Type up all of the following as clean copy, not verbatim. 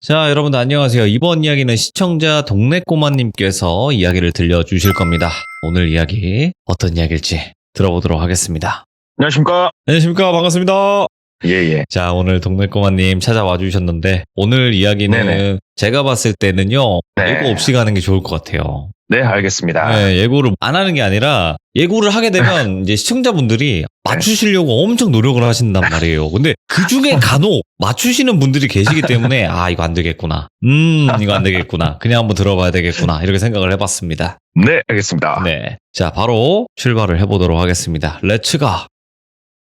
자, 여러분들 안녕하세요. 이번 이야기는 시청자 동네꼬마님께서 이야기를 들려주실 겁니다. 오늘 이야기 어떤 이야기일지 들어보도록 하겠습니다. 안녕하십니까? 안녕하십니까? 반갑습니다. 예. 자, 오늘 동네꼬마님 찾아와 주셨는데 오늘 이야기는 네네. 제가 봤을 때는요. 네. 예고 없이 가는 게 좋을 것 같아요. 네, 알겠습니다. 네, 예고를 안 하는 게 아니라 예고를 하게 되면 이제 시청자분들이 맞추시려고 엄청 노력을 하신단 말이에요. 근데 그 중에 간혹 맞추시는 분들이 계시기 때문에 이거 안 되겠구나. 이거 안 되겠구나. 그냥 한번 들어봐야 되겠구나. 이렇게 생각을 해봤습니다. 네, 알겠습니다. 네. 자, 바로 출발을 해보도록 하겠습니다. 렛츠가.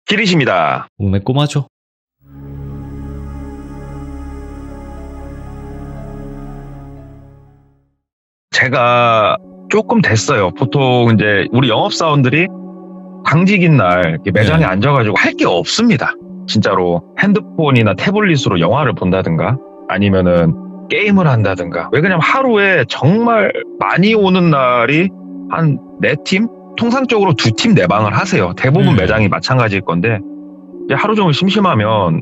기리십니다. 동네 꼬마죠. 제가 조금 됐어요. 보통 이제 우리 영업사원들이 당직인 날 이렇게 매장에 네. 앉아가지고 할 게 없습니다. 진짜로 핸드폰이나 태블릿으로 영화를 본다든가 아니면은 게임을 한다든가. 왜 그러냐면 하루에 정말 많이 오는 날이 한 4팀? 통상적으로 2팀 내방을 하세요. 대부분 매장이 마찬가지일 건데 이제 하루 종일 심심하면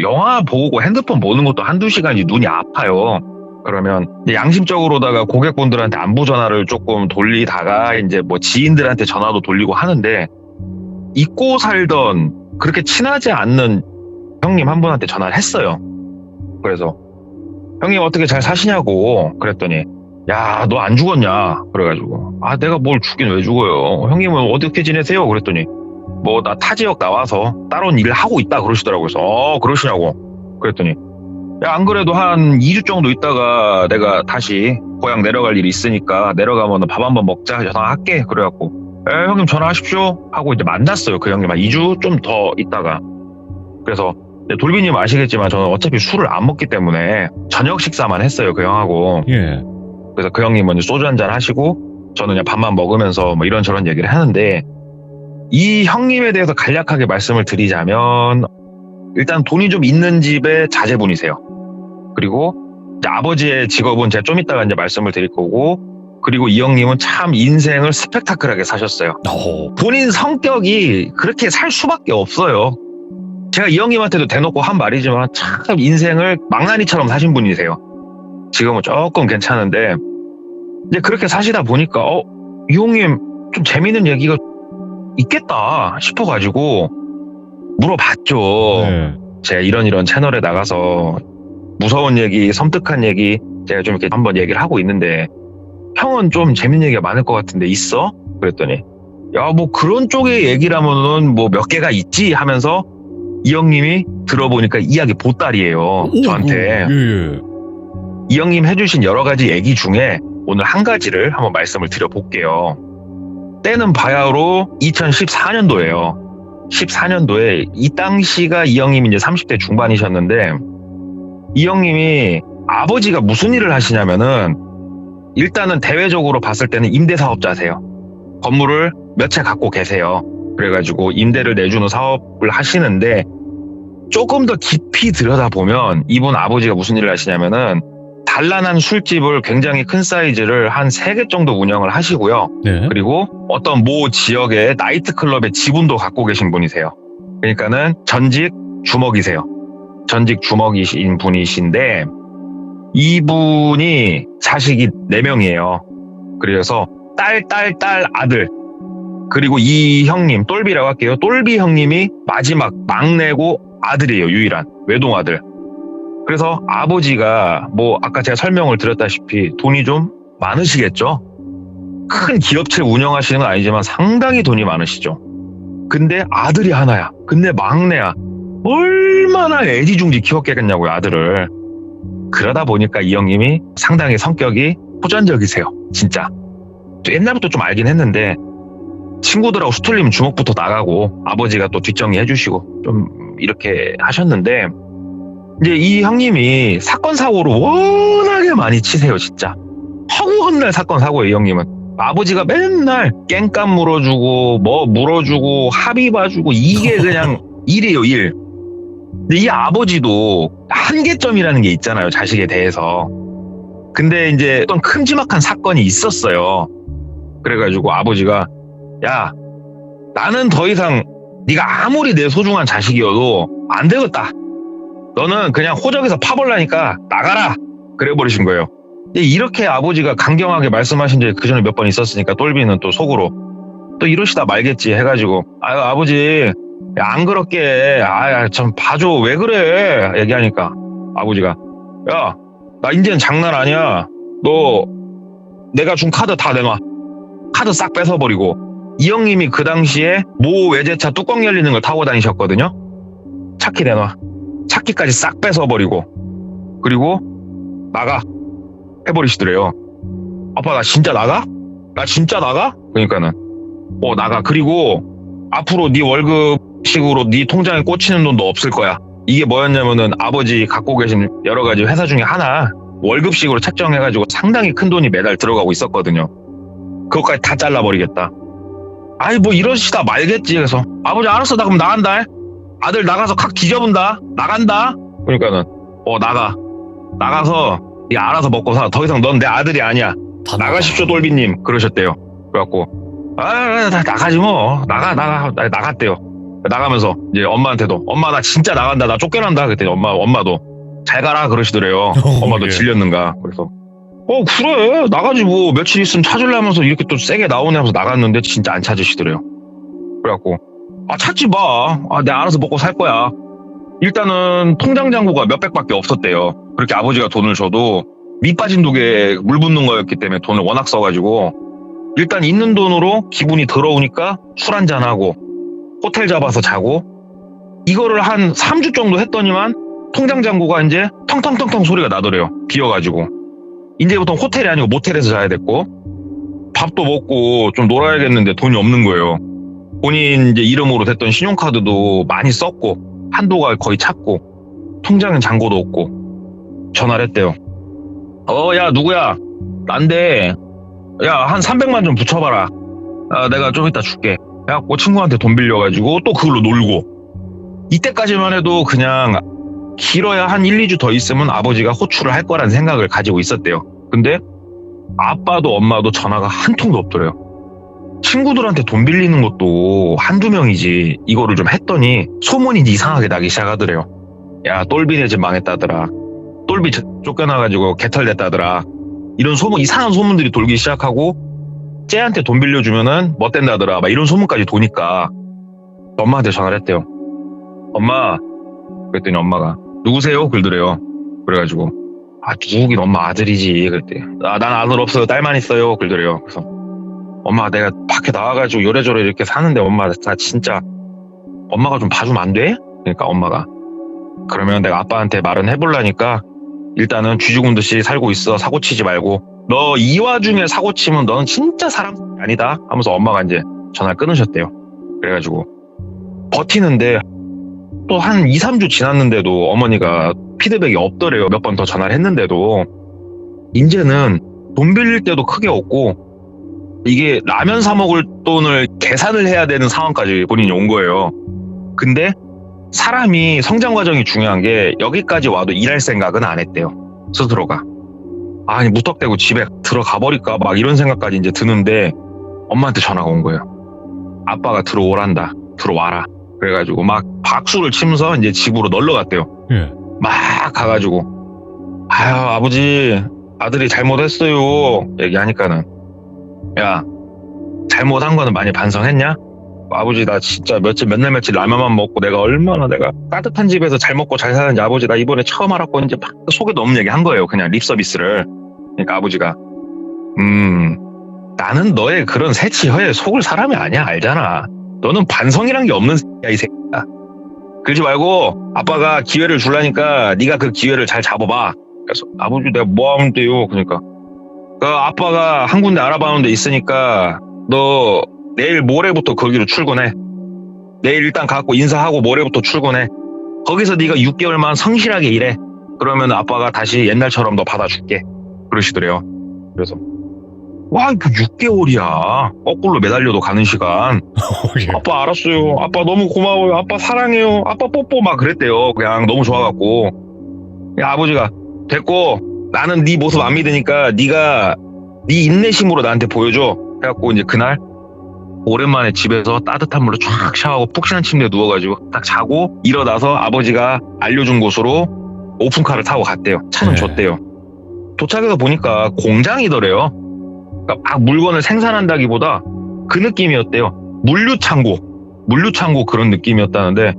영화 보고 핸드폰 보는 것도 한두 시간이 눈이 아파요. 그러면 이제 양심적으로다가 고객분들한테 안부 전화를 조금 돌리다가 이제 뭐 지인들한테 전화도 돌리고 하는데 잊고 살던 그렇게 친하지 않는 형님 한 분한테 전화를 했어요. 그래서 형님 어떻게 잘 사시냐고 그랬더니 야, 너 안 죽었냐? 그래가지고 내가 뭘 죽긴 왜 죽어요? 형님은 어떻게 지내세요? 그랬더니 뭐 나 타 지역 나와서 다른 일을 하고 있다 그러시더라고요. 그래서 그러시냐고 그랬더니 야, 안 그래도 한 2주 정도 있다가 내가 다시 고향 내려갈 일이 있으니까 내려가면 밥 한번 먹자 전화할게. 그래갖고 형님 전화하십시오 하고 이제 만났어요. 그 형님 한 2주 좀 더 있다가. 그래서 돌비님 아시겠지만 저는 어차피 술을 안 먹기 때문에 저녁 식사만 했어요. 그 형하고. 예. 그래서 그 형님은 소주 한잔 하시고 저는 그냥 밥만 먹으면서 뭐 이런저런 얘기를 하는데 이 형님에 대해서 간략하게 말씀을 드리자면 일단 돈이 좀 있는 집의 자제분이세요. 그리고 이제 아버지의 직업은 제가 좀 이따가 이제 말씀을 드릴 거고 그리고 이 형님은 참 인생을 스펙타클하게 사셨어요. 본인 성격이 그렇게 살 수밖에 없어요. 제가 이 형님한테도 대놓고 한 말이지만 참 인생을 망나니처럼 사신 분이세요. 지금은 조금 괜찮은데 이제 그렇게 사시다 보니까 이 형님 좀 재밌는 얘기가 있겠다 싶어가지고 물어봤죠. 네. 제가 이런 채널에 나가서 무서운 얘기, 섬뜩한 얘기 제가 좀 이렇게 한번 얘기를 하고 있는데 형은 좀 재밌는 얘기가 많을 것 같은데 있어? 그랬더니 야, 뭐 그런 쪽의 얘기라면은 뭐 몇 개가 있지 하면서 이 형님이 들어보니까 이야기 보따리예요. 저한테. 예. 이 형님 해주신 여러 가지 얘기 중에 오늘 한 가지를 한번 말씀을 드려볼게요. 때는 바야흐로 2014년도예요. 14년도에 이 당시가 이 형님이 이제 30대 중반이셨는데 이 형님이 아버지가 무슨 일을 하시냐면은 일단은 대외적으로 봤을 때는 임대사업자세요. 건물을 몇 채 갖고 계세요. 그래가지고 임대를 내주는 사업을 하시는데 조금 더 깊이 들여다보면 이분 아버지가 무슨 일을 하시냐면은 단란한 술집을 굉장히 큰 사이즈를 한 3개 정도 운영을 하시고요. 네. 그리고 어떤 모 지역의 나이트클럽의 지분도 갖고 계신 분이세요. 그러니까는 전직 주먹이세요. 전직 주먹이신 분이신데 이분이 자식이 4명이에요. 그래서 딸, 아들 그리고 이 형님 똘비라고 할게요. 똘비 형님이 마지막 막내고 아들이에요. 유일한 외동아들. 그래서 아버지가 뭐 아까 제가 설명을 드렸다시피 돈이 좀 많으시겠죠? 큰 기업체 운영하시는 건 아니지만 상당히 돈이 많으시죠. 근데 아들이 하나야. 근데 막내야. 얼마나 애지중지 키웠겠냐고요, 아들을. 그러다 보니까 이 형님이 상당히 성격이 호전적이세요. 진짜. 옛날부터 좀 알긴 했는데 친구들하고 수틀리면 주먹부터 나가고 아버지가 또 뒷정리 해주시고 좀 이렇게 하셨는데 이제 이 형님이 사건 사고를 워낙에 많이 치세요. 진짜 허구헌날 사건 사고예요. 이 형님은 아버지가 맨날 깽값 물어주고 뭐 물어주고 합의 봐주고 이게 그냥 일이에요. 일. 근데 이 아버지도 한계점이라는 게 있잖아요. 자식에 대해서. 근데 이제 어떤 큼지막한 사건이 있었어요. 그래가지고 아버지가 야, 나는 더 이상 네가 아무리 내 소중한 자식이어도 안 되겠다. 너는 그냥 호적에서 파벌라니까 나가라. 그래 버리신 거예요. 이렇게 아버지가 강경하게 말씀하신 적이 그 전에 몇 번 있었으니까 똘비는 또 속으로 또 이러시다 말겠지 해가지고 아유 아버지 야, 안 그렇게 좀 봐줘 왜 그래 얘기하니까 아버지가 야 나 이제는 장난 아니야 너 내가 준 카드 다 내놔 카드 싹 뺏어버리고 이 형님이 그 당시에 모 외제차 뚜껑 열리는 걸 타고 다니셨거든요. 차키 내놔 차키까지 싹 뺏어버리고 그리고 나가 해버리시더래요. 아빠 나 진짜 나가? 나 진짜 나가? 그러니까는 나가 그리고 앞으로 네 월급식으로 네 통장에 꽂히는 돈도 없을 거야. 이게 뭐였냐면은 아버지 갖고 계신 여러 가지 회사 중에 하나 월급식으로 책정해가지고 상당히 큰 돈이 매달 들어가고 있었거든요. 그것까지 다 잘라버리겠다. 아이 뭐 이러시다 말겠지. 그래서 아버지 알았어 나 그럼 나간다. 아들 나가서 칵 뒤져본다. 나간다. 그러니까는 나가서 네 알아서 먹고 사. 더 이상 넌 내 아들이 아니야. 나가십시오 똘비님 그러셨대요. 그래갖고 나가지 뭐 나갔대요. 나가면서 이제 엄마한테도 엄마 나 진짜 나간다 나 쫓겨난다 그랬더니 엄마도 잘 가라 그러시더래요. 엄마도 예. 질렸는가. 그래서 그래 나가지 뭐 며칠 있으면 찾으려면서 이렇게 또 세게 나오네 하면서 나갔는데 진짜 안 찾으시더래요. 그래갖고 찾지 마. 내가 알아서 먹고 살 거야. 일단은 통장 잔고가 몇백밖에 없었대요. 그렇게 아버지가 돈을 줘도 밑 빠진 독에 물 붓는 거였기 때문에 돈을 워낙 써가지고 일단 있는 돈으로 기분이 더러우니까 술 한잔하고 호텔 잡아서 자고 이거를 한 3주 정도 했더니만 통장 잔고가 이제 텅텅텅텅 소리가 나더래요. 비어가지고 이제부터 호텔이 아니고 모텔에서 자야 됐고 밥도 먹고 좀 놀아야겠는데 돈이 없는 거예요. 본인 이제 이름으로 됐던 신용카드도 많이 썼고 한도가 거의 찼고 통장엔 잔고도 없고 전화를 했대요. 야 누구야? 난데 야 한 300만 좀 붙여봐라. 내가 좀 이따 줄게. 그래갖고 친구한테 돈 빌려가지고 또 그걸로 놀고 이때까지만 해도 그냥 길어야 한 1, 2주 더 있으면 아버지가 호출을 할 거라는 생각을 가지고 있었대요. 근데 아빠도 엄마도 전화가 한 통도 없더래요. 친구들한테 돈 빌리는 것도 한두 명이지 이거를 좀 했더니 소문이 이상하게 나기 시작하더래요. 야 똘비네 집 망했다더라. 똘비 쫓겨나가지고 개털됐다더라. 이런 소문 이상한 소문들이 돌기 시작하고 쟤한테 돈 빌려주면은 멋된다더라 막 이런 소문까지 도니까 엄마한테 전화를 했대요. 엄마 그랬더니 엄마가 누구세요? 그러더래요. 그래가지고 누구긴 엄마 아들이지 그랬대. 난 아들 없어요 딸만 있어요 그러더래요. 그래서 엄마 내가 밖에 나와가지고 요래저래 이렇게 사는데 엄마 나 진짜 엄마가 좀 봐주면 안 돼? 그러니까 엄마가 그러면 내가 아빠한테 말은 해보려니까 일단은 쥐죽은 듯이 살고 있어 사고치지 말고 너 이 와중에 사고치면 너는 진짜 사람 아니다 하면서 엄마가 이제 전화를 끊으셨대요. 그래가지고 버티는데 또 한 2, 3주 지났는데도 어머니가 피드백이 없더래요. 몇 번 더 전화를 했는데도 이제는 돈 빌릴 때도 크게 없고 이게 라면 사 먹을 돈을 계산을 해야 되는 상황까지 본인이 온 거예요. 근데 사람이 성장 과정이 중요한 게 여기까지 와도 일할 생각은 안 했대요. 스스로가. 아니 무턱대고 집에 들어가 버릴까 막 이런 생각까지 이제 드는데 엄마한테 전화가 온 거예요. 아빠가 들어오란다. 들어와라. 그래가지고 막 박수를 치면서 이제 집으로 놀러 갔대요. 예. 막 가가지고 아버지 아들이 잘못했어요 얘기하니까는 야 잘못한 거는 많이 반성했냐? 아버지 나 진짜 몇 날 며칠 라면만 먹고 내가 얼마나 내가 따뜻한 집에서 잘 먹고 잘 사는지 아버지 나 이번에 처음 알았고 이제 막 속에도 없는 얘기 한 거예요. 그냥 립 서비스를. 그러니까 아버지가 나는 너의 그런 새치혀에 속을 사람이 아니야 알잖아. 너는 반성이란 게 없는 새끼야 이 새끼야. 그러지 말고 아빠가 기회를 주려니까 네가 그 기회를 잘 잡아봐. 그래서 아버지 내가 뭐 하면 돼요? 그러니까 그 아빠가 한 군데 알아봐놓은 데 있으니까 너 내일 모레부터 거기로 출근해. 내일 일단 가고 인사하고 모레부터 출근해. 거기서 네가 6개월만 성실하게 일해. 그러면 아빠가 다시 옛날처럼 너 받아줄게. 그러시더래요. 그래서 와 이거 6개월이야. 거꾸로 매달려도 가는 시간. 예. 아빠 알았어요. 아빠 너무 고마워요. 아빠 사랑해요. 아빠 뽀뽀 막 그랬대요. 그냥 너무 좋아갖고. 야, 아버지가 됐고 나는 네 모습 안 믿으니까 네가 네 인내심으로 나한테 보여줘. 해갖고 이제 그날 오랜만에 집에서 따뜻한 물로 쫙 샤워하고 푹신한 침대에 누워가지고 딱 자고 일어나서 아버지가 알려준 곳으로 오픈카를 타고 갔대요. 차는 네. 줬대요. 도착해서 보니까 공장이더래요. 그러니까 막 물건을 생산한다기보다 그 느낌이었대요. 물류창고 그런 느낌이었다는데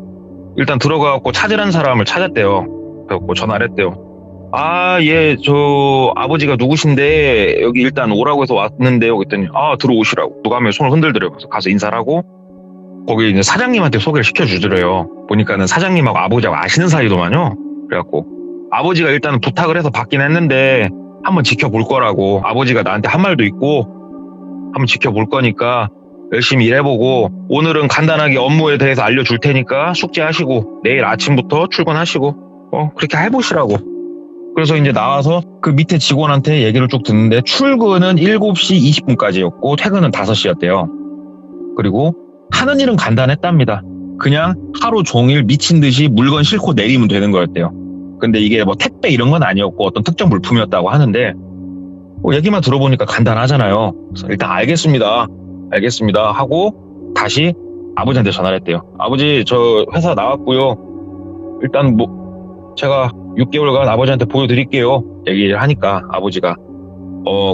일단 들어가갖고 찾으란 사람을 찾았대요. 그래갖고 전화를 했대요. 저 아버지가 누구신데 여기 일단 오라고 해서 왔는데요. 그랬더니 들어오시라고. 누가 하면 손을 흔들더래요. 그래서 가서 인사를 하고 거기 이제 사장님한테 소개를 시켜주더래요. 보니까는 사장님하고 아버지하고 아시는 사이더만요. 그래갖고 아버지가 일단은 부탁을 해서 받긴 했는데 한번 지켜볼 거라고. 아버지가 나한테 한 말도 있고 한번 지켜볼 거니까 열심히 일해보고 오늘은 간단하게 업무에 대해서 알려줄 테니까 숙제하시고 내일 아침부터 출근하시고 그렇게 해보시라고. 그래서 이제 나와서 그 밑에 직원한테 얘기를 쭉 듣는데 출근은 7시 20분까지였고 퇴근은 5시였대요. 그리고 하는 일은 간단했답니다. 그냥 하루 종일 미친 듯이 물건 싣고 내리면 되는 거였대요. 근데 이게 뭐 택배 이런 건 아니었고 어떤 특정 물품이었다고 하는데 얘기만 들어보니까 간단하잖아요. 그래서 일단 알겠습니다 하고 다시 아버지한테 전화를 했대요. 아버지 저 회사 나왔고요. 일단 제가 6개월간 아버지한테 보여드릴게요. 얘기를 하니까 아버지가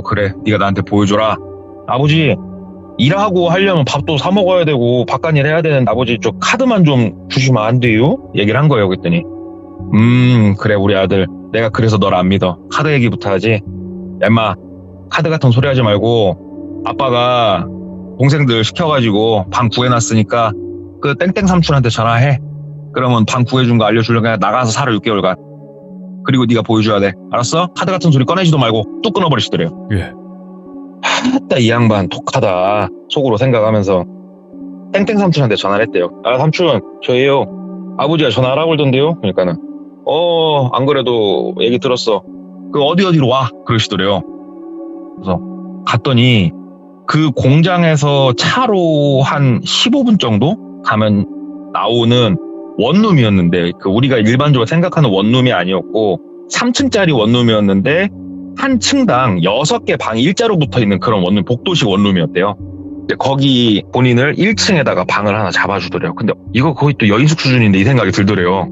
그래 네가 나한테 보여줘라. 아버지 일하고 하려면 밥도 사 먹어야 되고 바깥일 해야 되는데 아버지 저 카드만 좀 주시면 안 돼요? 얘기를 한 거예요. 그랬더니 그래 우리 아들 내가 그래서 널 안 믿어. 카드 얘기부터 하지. 야 인마 카드 같은 소리 하지 말고 아빠가 동생들 시켜가지고 방 구해놨으니까 그 땡땡 삼촌한테 전화해. 그러면 방 구해준 거 알려주려고 그냥 나가서 살아 6개월간. 그리고 네가 보여줘야 돼. 알았어? 카드 같은 소리 꺼내지도 말고 뚝 끊어버리시더래요. 예. 하따 이 양반 독하다 속으로 생각하면서 땡땡 삼촌한테 전화를 했대요. 삼촌 저예요. 아버지가 전화하라고 그러던데요. 그러니까는 안 그래도 얘기 들었어. 그 어디로 와 그러시더래요. 그래서 갔더니 그 공장에서 차로 한 15분 정도 가면 나오는 원룸이었는데 그 우리가 일반적으로 생각하는 원룸이 아니었고 3층짜리 원룸이었는데 한 층당 6개 방이 일자로 붙어있는 그런 원룸, 복도식 원룸이었대요. 근데 거기 본인을 1층에다가 방을 하나 잡아주더래요. 근데 이거 거의 또 여인숙 수준인데 이 생각이 들더래요.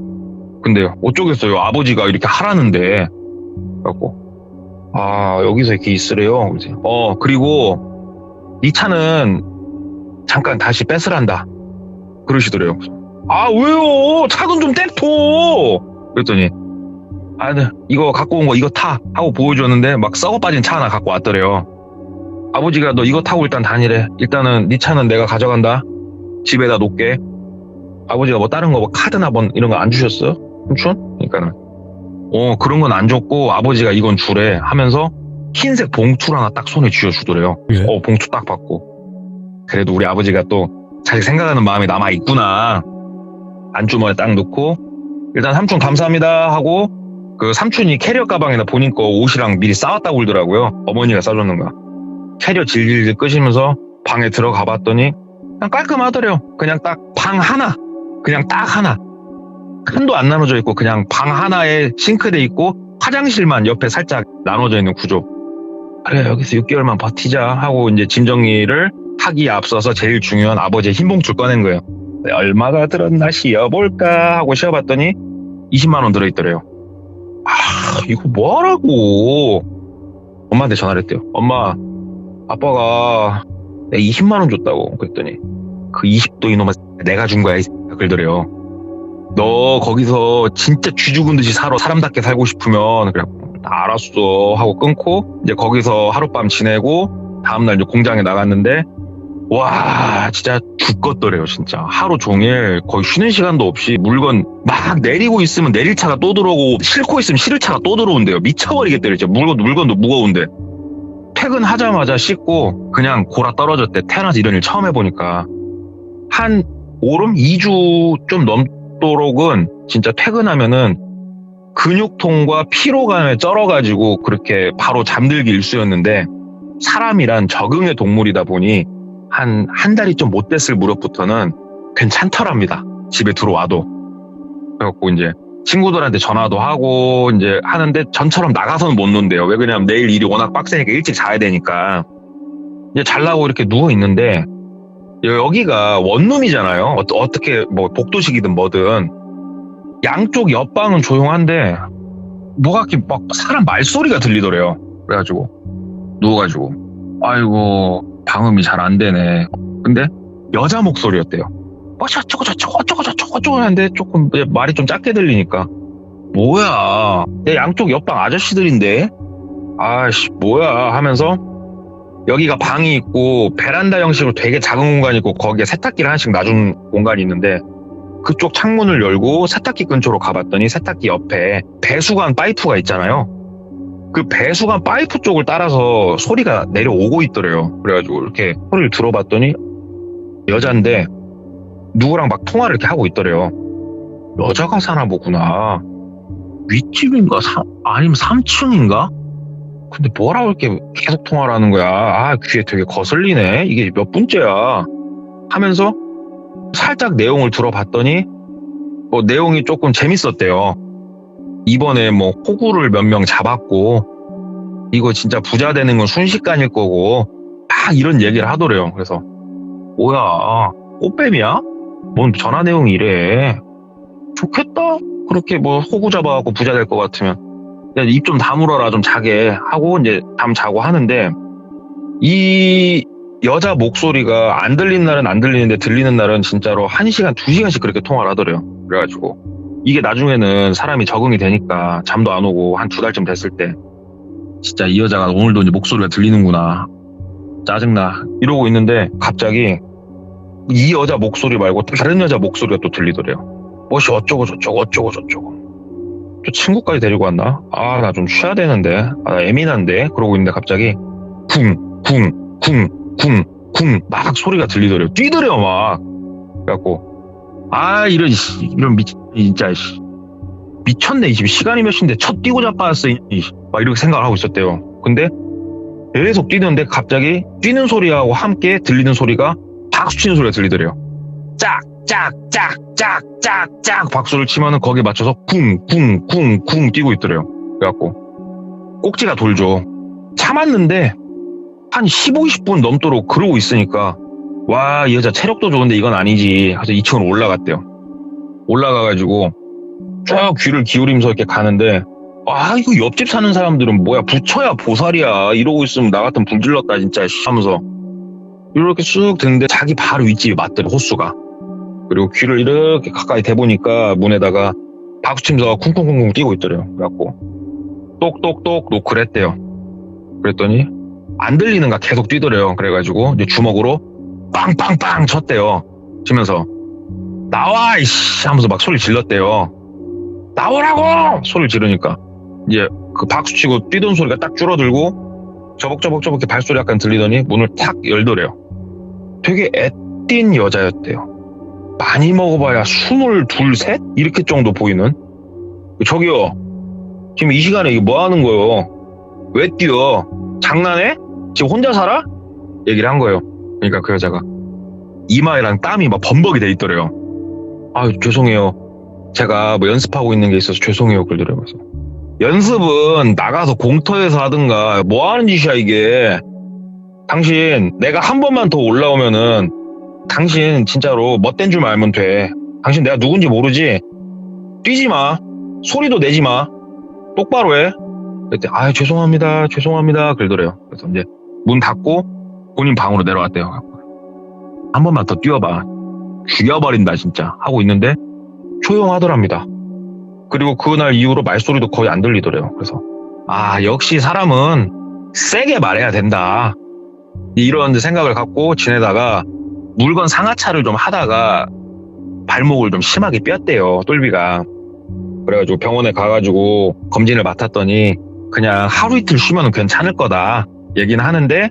근데 어쩌겠어요. 아버지가 이렇게 하라는데. 그래갖고 여기서 이렇게 있으래요. 그리고 네 차는 잠깐 다시 뺏으란다 그러시더래요. 왜요? 차는 좀 떼토. 그랬더니 네, 이거 갖고 온 거 이거 타 하고 보여줬는데 막 썩어 빠진 차 하나 갖고 왔더래요. 아버지가 너 이거 타고 일단 다니래. 일단은 네 차는 내가 가져간다. 집에다 놓게. 아버지가 뭐 다른 거 뭐 카드나 뭐 이런 거 안 주셨어요? 삼촌? 그러니까는 그런 건 안 줬고 아버지가 이건 주래 하면서 흰색 봉투를 하나 딱 손에 쥐어주더래요. 예? 봉투 딱 받고 그래도 우리 아버지가 또 자기 생각하는 마음이 남아있구나. 안주머니에 딱 넣고 일단 삼촌 감사합니다 하고 그 삼촌이 캐리어 가방에다 본인 거 옷이랑 미리 싸왔다고 그러더라고요. 어머니가 싸줬는 거야. 캐리어 질질 끄시면서 방에 들어가 봤더니 그냥 깔끔하더래요. 그냥 딱 방 하나, 그냥 딱 하나. 칸도 안 나눠져 있고 그냥 방 하나에 싱크대 있고 화장실만 옆에 살짝 나눠져 있는 구조. 그래 여기서 6개월만 버티자 하고 이제 짐 정리를 하기에 앞서서 제일 중요한 아버지의 흰 봉투를 꺼낸 거예요. 얼마가 들었나 씌어볼까 하고 씌어봤더니 20만 원 들어있더래요. 이거 뭐하라고. 엄마한테 전화를 했대요. 엄마 아빠가 내가 20만 원 줬다고. 그랬더니 그 20도 이놈아 내가 준 거야 이 그러더래요. 너 거기서 진짜 쥐 죽은 듯이 살아 사람답게 살고 싶으면 그래 알았어 하고 끊고 이제 거기서 하룻밤 지내고 다음날 이제 공장에 나갔는데 와 진짜 죽겠더래요. 진짜 하루 종일 거의 쉬는 시간도 없이 물건 막 내리고 있으면 내릴 차가 또 들어오고 싣고 있으면 실을 차가 또 들어온대요. 미쳐버리겠대요. 진짜 물건도 무거운데 퇴근하자마자 씻고 그냥 골아 떨어졌대. 태어나서 이런 일 처음 해보니까 한 오름 2주 좀 넘도록은 진짜 퇴근하면은 근육통과 피로감에 쩔어가지고 그렇게 바로 잠들기 일쑤였는데 사람이란 적응의 동물이다 보니 한 달이 좀 못 됐을 무렵부터는 괜찮더랍니다. 집에 들어와도. 그래갖고 이제 친구들한테 전화도 하고 이제 하는데 전처럼 나가서는 못 논대요. 왜 그러냐면 내일 일이 워낙 빡세니까 일찍 자야 되니까. 이제 잘라고 이렇게 누워 있는데 여기가 원룸이잖아요. 어떻게 뭐 복도식이든 뭐든 양쪽 옆방은 조용한데 뭐가 이렇게 막 사람 말소리가 들리더래요. 그래가지고 누워가지고 아이고 방음이 잘 안 되네. 근데 여자 목소리였대요. 어쩌고 저쩌고 어쩌고 저쩌고 어쩌고 하는데 조금 말이 좀 작게 들리니까 뭐야 내 양쪽 옆방 아저씨들인데 아씨 뭐야 하면서 여기가 방이 있고 베란다 형식으로 되게 작은 공간이 있고 거기에 세탁기를 하나씩 놔준 공간이 있는데 그쪽 창문을 열고 세탁기 근처로 가봤더니 세탁기 옆에 배수관 파이프가 있잖아요. 그 배수관 파이프 쪽을 따라서 소리가 내려오고 있더래요. 그래가지고 이렇게 소리를 들어봤더니 여잔데 누구랑 막 통화를 이렇게 하고 있더래요. 여자가 사나 보구나. 윗집인가 아니면 3층인가? 근데 뭐라고 이렇게 계속 통화를 하는 거야. 아 귀에 되게 거슬리네. 이게 몇 분째야 하면서 살짝 내용을 들어봤더니 뭐 내용이 조금 재밌었대요. 이번에 뭐 호구를 몇 명 잡았고 이거 진짜 부자 되는 건 순식간일 거고 막 이런 얘기를 하더래요. 그래서 뭐야 꽃뱀이야? 뭔 전화 내용이 이래. 좋겠다. 그렇게 뭐 호구 잡아갖고 부자 될 것 같으면 입 좀 다물어라 좀 자게 하고 이제 잠 자고 하는데 이 여자 목소리가 안 들리는 날은 안 들리는데 들리는 날은 진짜로 1시간, 2시간씩 그렇게 통화를 하더래요. 그래가지고 이게 나중에는 사람이 적응이 되니까 잠도 안 오고 한 2달쯤 됐을 때 진짜 이 여자가 오늘도 이제 목소리가 들리는구나. 짜증나. 이러고 있는데 갑자기 이 여자 목소리 말고 다른 여자 목소리가 또 들리더래요. 뭐시 어쩌고 저쩌고 어쩌고 저쩌고. 또 친구까지 데리고 왔나? 아, 나 좀 쉬어야 되는데. 아, 나 예민한데. 그러고 있는데 갑자기 쿵, 쿵, 쿵, 쿵, 쿵 막 소리가 들리더래요. 뛰더래요 막. 그래갖고 아 이런 진짜 미쳤네. 이 집 시간이 몇 시인데 첫 뛰고 자빠졌어. 막 이렇게 생각을 하고 있었대요. 근데 계속 뛰는데 갑자기 뛰는 소리하고 함께 들리는 소리가 박수 치는 소리가 들리더래요. 짝짝짝짝짝짝 박수를 치면은 거기에 맞춰서 쿵쿵쿵쿵 뛰고 있더래요. 그래갖고 꼭지가 돌죠. 참았는데 한 15, 20분 넘도록 그러고 있으니까 와, 이 여자 체력도 좋은데 이건 아니지. 그래서 2층으로 올라갔대요. 올라가가지고 쭉 귀를 기울이면서 이렇게 가는데 아, 이거 옆집 사는 사람들은 뭐야 부처야 보살이야 이러고 있으면 나 같으면 불질렀다 진짜 하면서 이렇게 쑥 듣는데 자기 바로 윗집이 맞더래 호수가. 그리고 귀를 이렇게 가까이 대보니까 문에다가 박수치면서 쿵쿵쿵쿵 뛰고 있더래요. 그래갖고 똑똑똑 노크를 했대요. 그랬더니 안 들리는가 계속 뛰더래요. 그래가지고 이제 주먹으로 빵빵빵 쳤대요. 치면서 나와 이씨 하면서 막 소리 질렀대요. 나오라고 소리를 지르니까 이제 그 박수치고 뛰던 소리가 딱 줄어들고 저벅저벅 이렇게 발소리 약간 들리더니 문을 탁 열더래요. 되게 애띤 여자였대요. 많이 먹어봐야 22, 셋? 이렇게 정도 보이는. 저기요 지금 이 시간에 이게 뭐 하는 거요? 왜 뛰어? 장난해? 지금 혼자 살아? 얘기를 한 거예요. 그러니까 그 여자가 이마에랑 땀이 막 범벅이 돼 있더래요. 아 죄송해요. 제가 뭐 연습하고 있는 게 있어서 죄송해요. 그러더래요. 그래서 연습은 나가서 공터에서 하든가 뭐 하는 짓이야 이게. 당신 내가 한 번만 더 올라오면은 당신 진짜로 멋된 줄 알면 돼. 당신 내가 누군지 모르지? 뛰지 마. 소리도 내지 마. 똑바로 해. 그랬더니 아 죄송합니다. 그러더래요. 그래서 이제 문 닫고 본인 방으로 내려왔대요. 한 번만 더 뛰어봐. 죽여버린다 진짜 하고 있는데 조용하더랍니다. 그리고 그날 이후로 말소리도 거의 안 들리더래요. 그래서 아 역시 사람은 세게 말해야 된다 이런 생각을 갖고 지내다가 물건 상하차를 좀 하다가 발목을 좀 심하게 뼈대요. 똘비가. 그래가지고 병원에 가가지고 검진을 맡았더니 그냥 하루 이틀 쉬면 괜찮을 거다 얘기는 하는데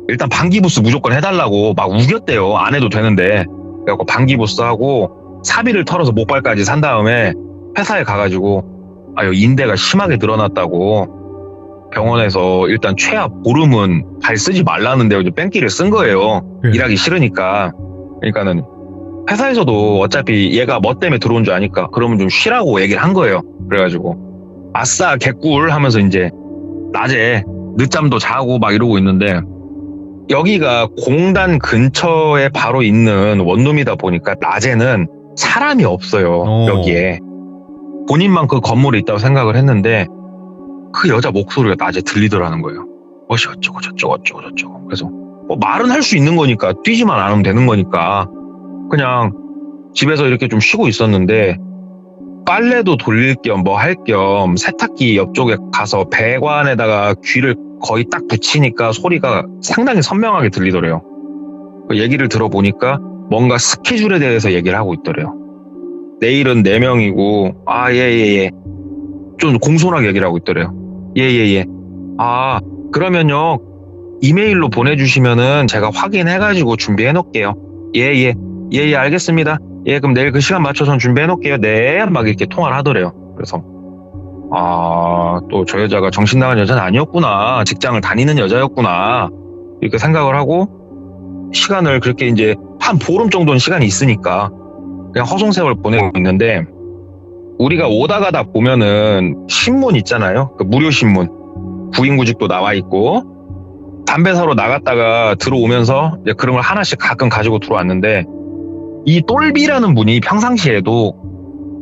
일단 방기부스 무조건 해달라고 막 우겼대요. 안 해도 되는데. 그래갖고 방기부스 하고 사비를 털어서 목발까지 산 다음에 회사에 가가지고 아, 인대가 심하게 늘어났다고 병원에서 일단 최악 보름은 발 쓰지 말라는데 이제 뺑기를 쓴 거예요. 일하기 싫으니까. 그러니까는 회사에서도 어차피 얘가 뭐 때문에 들어온 줄 아니까 그러면 좀 쉬라고 얘기를 한 거예요. 그래가지고 아싸 개꿀 하면서 이제 낮에 늦잠도 자고 막 이러고 있는데 여기가 공단 근처에 바로 있는 원룸이다 보니까 낮에는 사람이 없어요. 여기에. 본인만 그 건물에 있다고 생각을 했는데 그 여자 목소리가 낮에 들리더라는 거예요. 무엇이 어쩌고 저쩌고 어쩌고 저쩌고. 그래서 뭐 말은 할 수 있는 거니까 뛰지만 않으면 되는 거니까 그냥 집에서 이렇게 좀 쉬고 있었는데 빨래도 돌릴 겸 뭐 할 겸 세탁기 옆쪽에 가서 배관에다가 귀를 거의 딱 붙이니까 소리가 상당히 선명하게 들리더래요. 그 얘기를 들어보니까 뭔가 스케줄에 대해서 얘기를 하고 있더래요. 내일은 4명이고 예. 좀 공손하게 얘기를 하고 있더래요. 예. 그러면요 이메일로 보내주시면은 제가 확인해가지고 준비해 놓을게요. 예, 알겠습니다. 예, 그럼 내일 그 시간 맞춰서 준비해 놓을게요. 네, 막 이렇게 통화를 하더래요. 그래서 또 저 여자가 정신 나간 여자는 아니었구나. 직장을 다니는 여자였구나. 이렇게 생각을 하고 시간을 그렇게 이제 한 보름 정도는 시간이 있으니까 그냥 허송세월 보내고 있는데 우리가 오다 가다 보면은 신문 있잖아요. 그 무료 신문. 구인구직도 나와 있고 담배 사러 나갔다가 들어오면서 이제 그런 걸 하나씩 가끔 가지고 들어왔는데 이 똘비라는 분이 평상시에도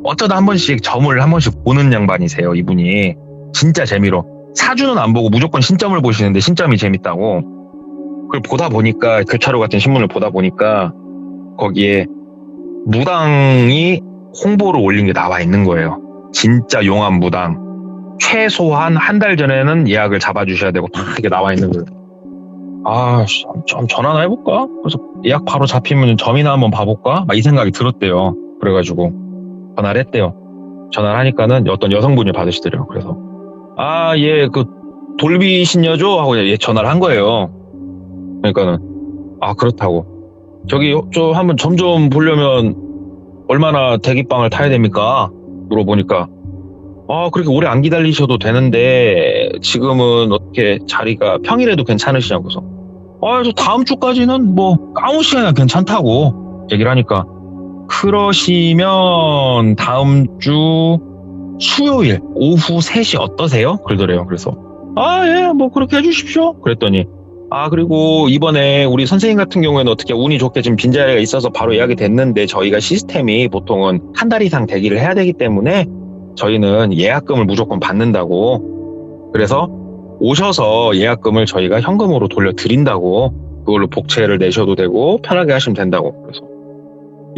어쩌다 한 번씩 점을 한 번씩 보는 양반이세요. 이분이 진짜 재미로 사주는 안 보고 무조건 신점을 보시는데 신점이 재밌다고 그걸 보다 보니까 교차로 같은 신문을 보다 보니까 거기에 무당이 홍보를 올린 게 나와 있는 거예요. 진짜 용암 무당 최소한 한 달 전에는 예약을 잡아주셔야 되고 다 이렇게 나와 있는 거예요. 좀 전화나 해볼까? 그래서 예약 바로 잡히면 점이나 한번 봐볼까? 막 이 생각이 들었대요. 그래가지고 전화를 했대요. 전화를 하니까는 어떤 여성분이 받으시더래요. 그래서 그 돌비 신녀죠? 하고 전화를 한 거예요. 그러니까는 그렇다고 저기 저 한번 점 좀 보려면 얼마나 대기방을 타야 됩니까? 물어보니까 그렇게 오래 안 기다리셔도 되는데 지금은 어떻게 자리가 평일에도 괜찮으시냐고 해서 저 다음 주까지는 뭐 아무 시간이나 괜찮다고 얘기를 하니까 그러시면 다음 주 수요일 오후 3시 어떠세요? 그러더래요. 그래서 예, 뭐 그렇게 해주십시오. 그랬더니 그리고 이번에 우리 선생님 같은 경우에는 어떻게 운이 좋게 지금 빈자리가 있어서 바로 예약이 됐는데 저희가 시스템이 보통은 한 달 이상 대기를 해야 되기 때문에 저희는 예약금을 무조건 받는다고 그래서 오셔서 예약금을 저희가 현금으로 돌려드린다고 그걸로 복채를 내셔도 되고 편하게 하시면 된다고 그래서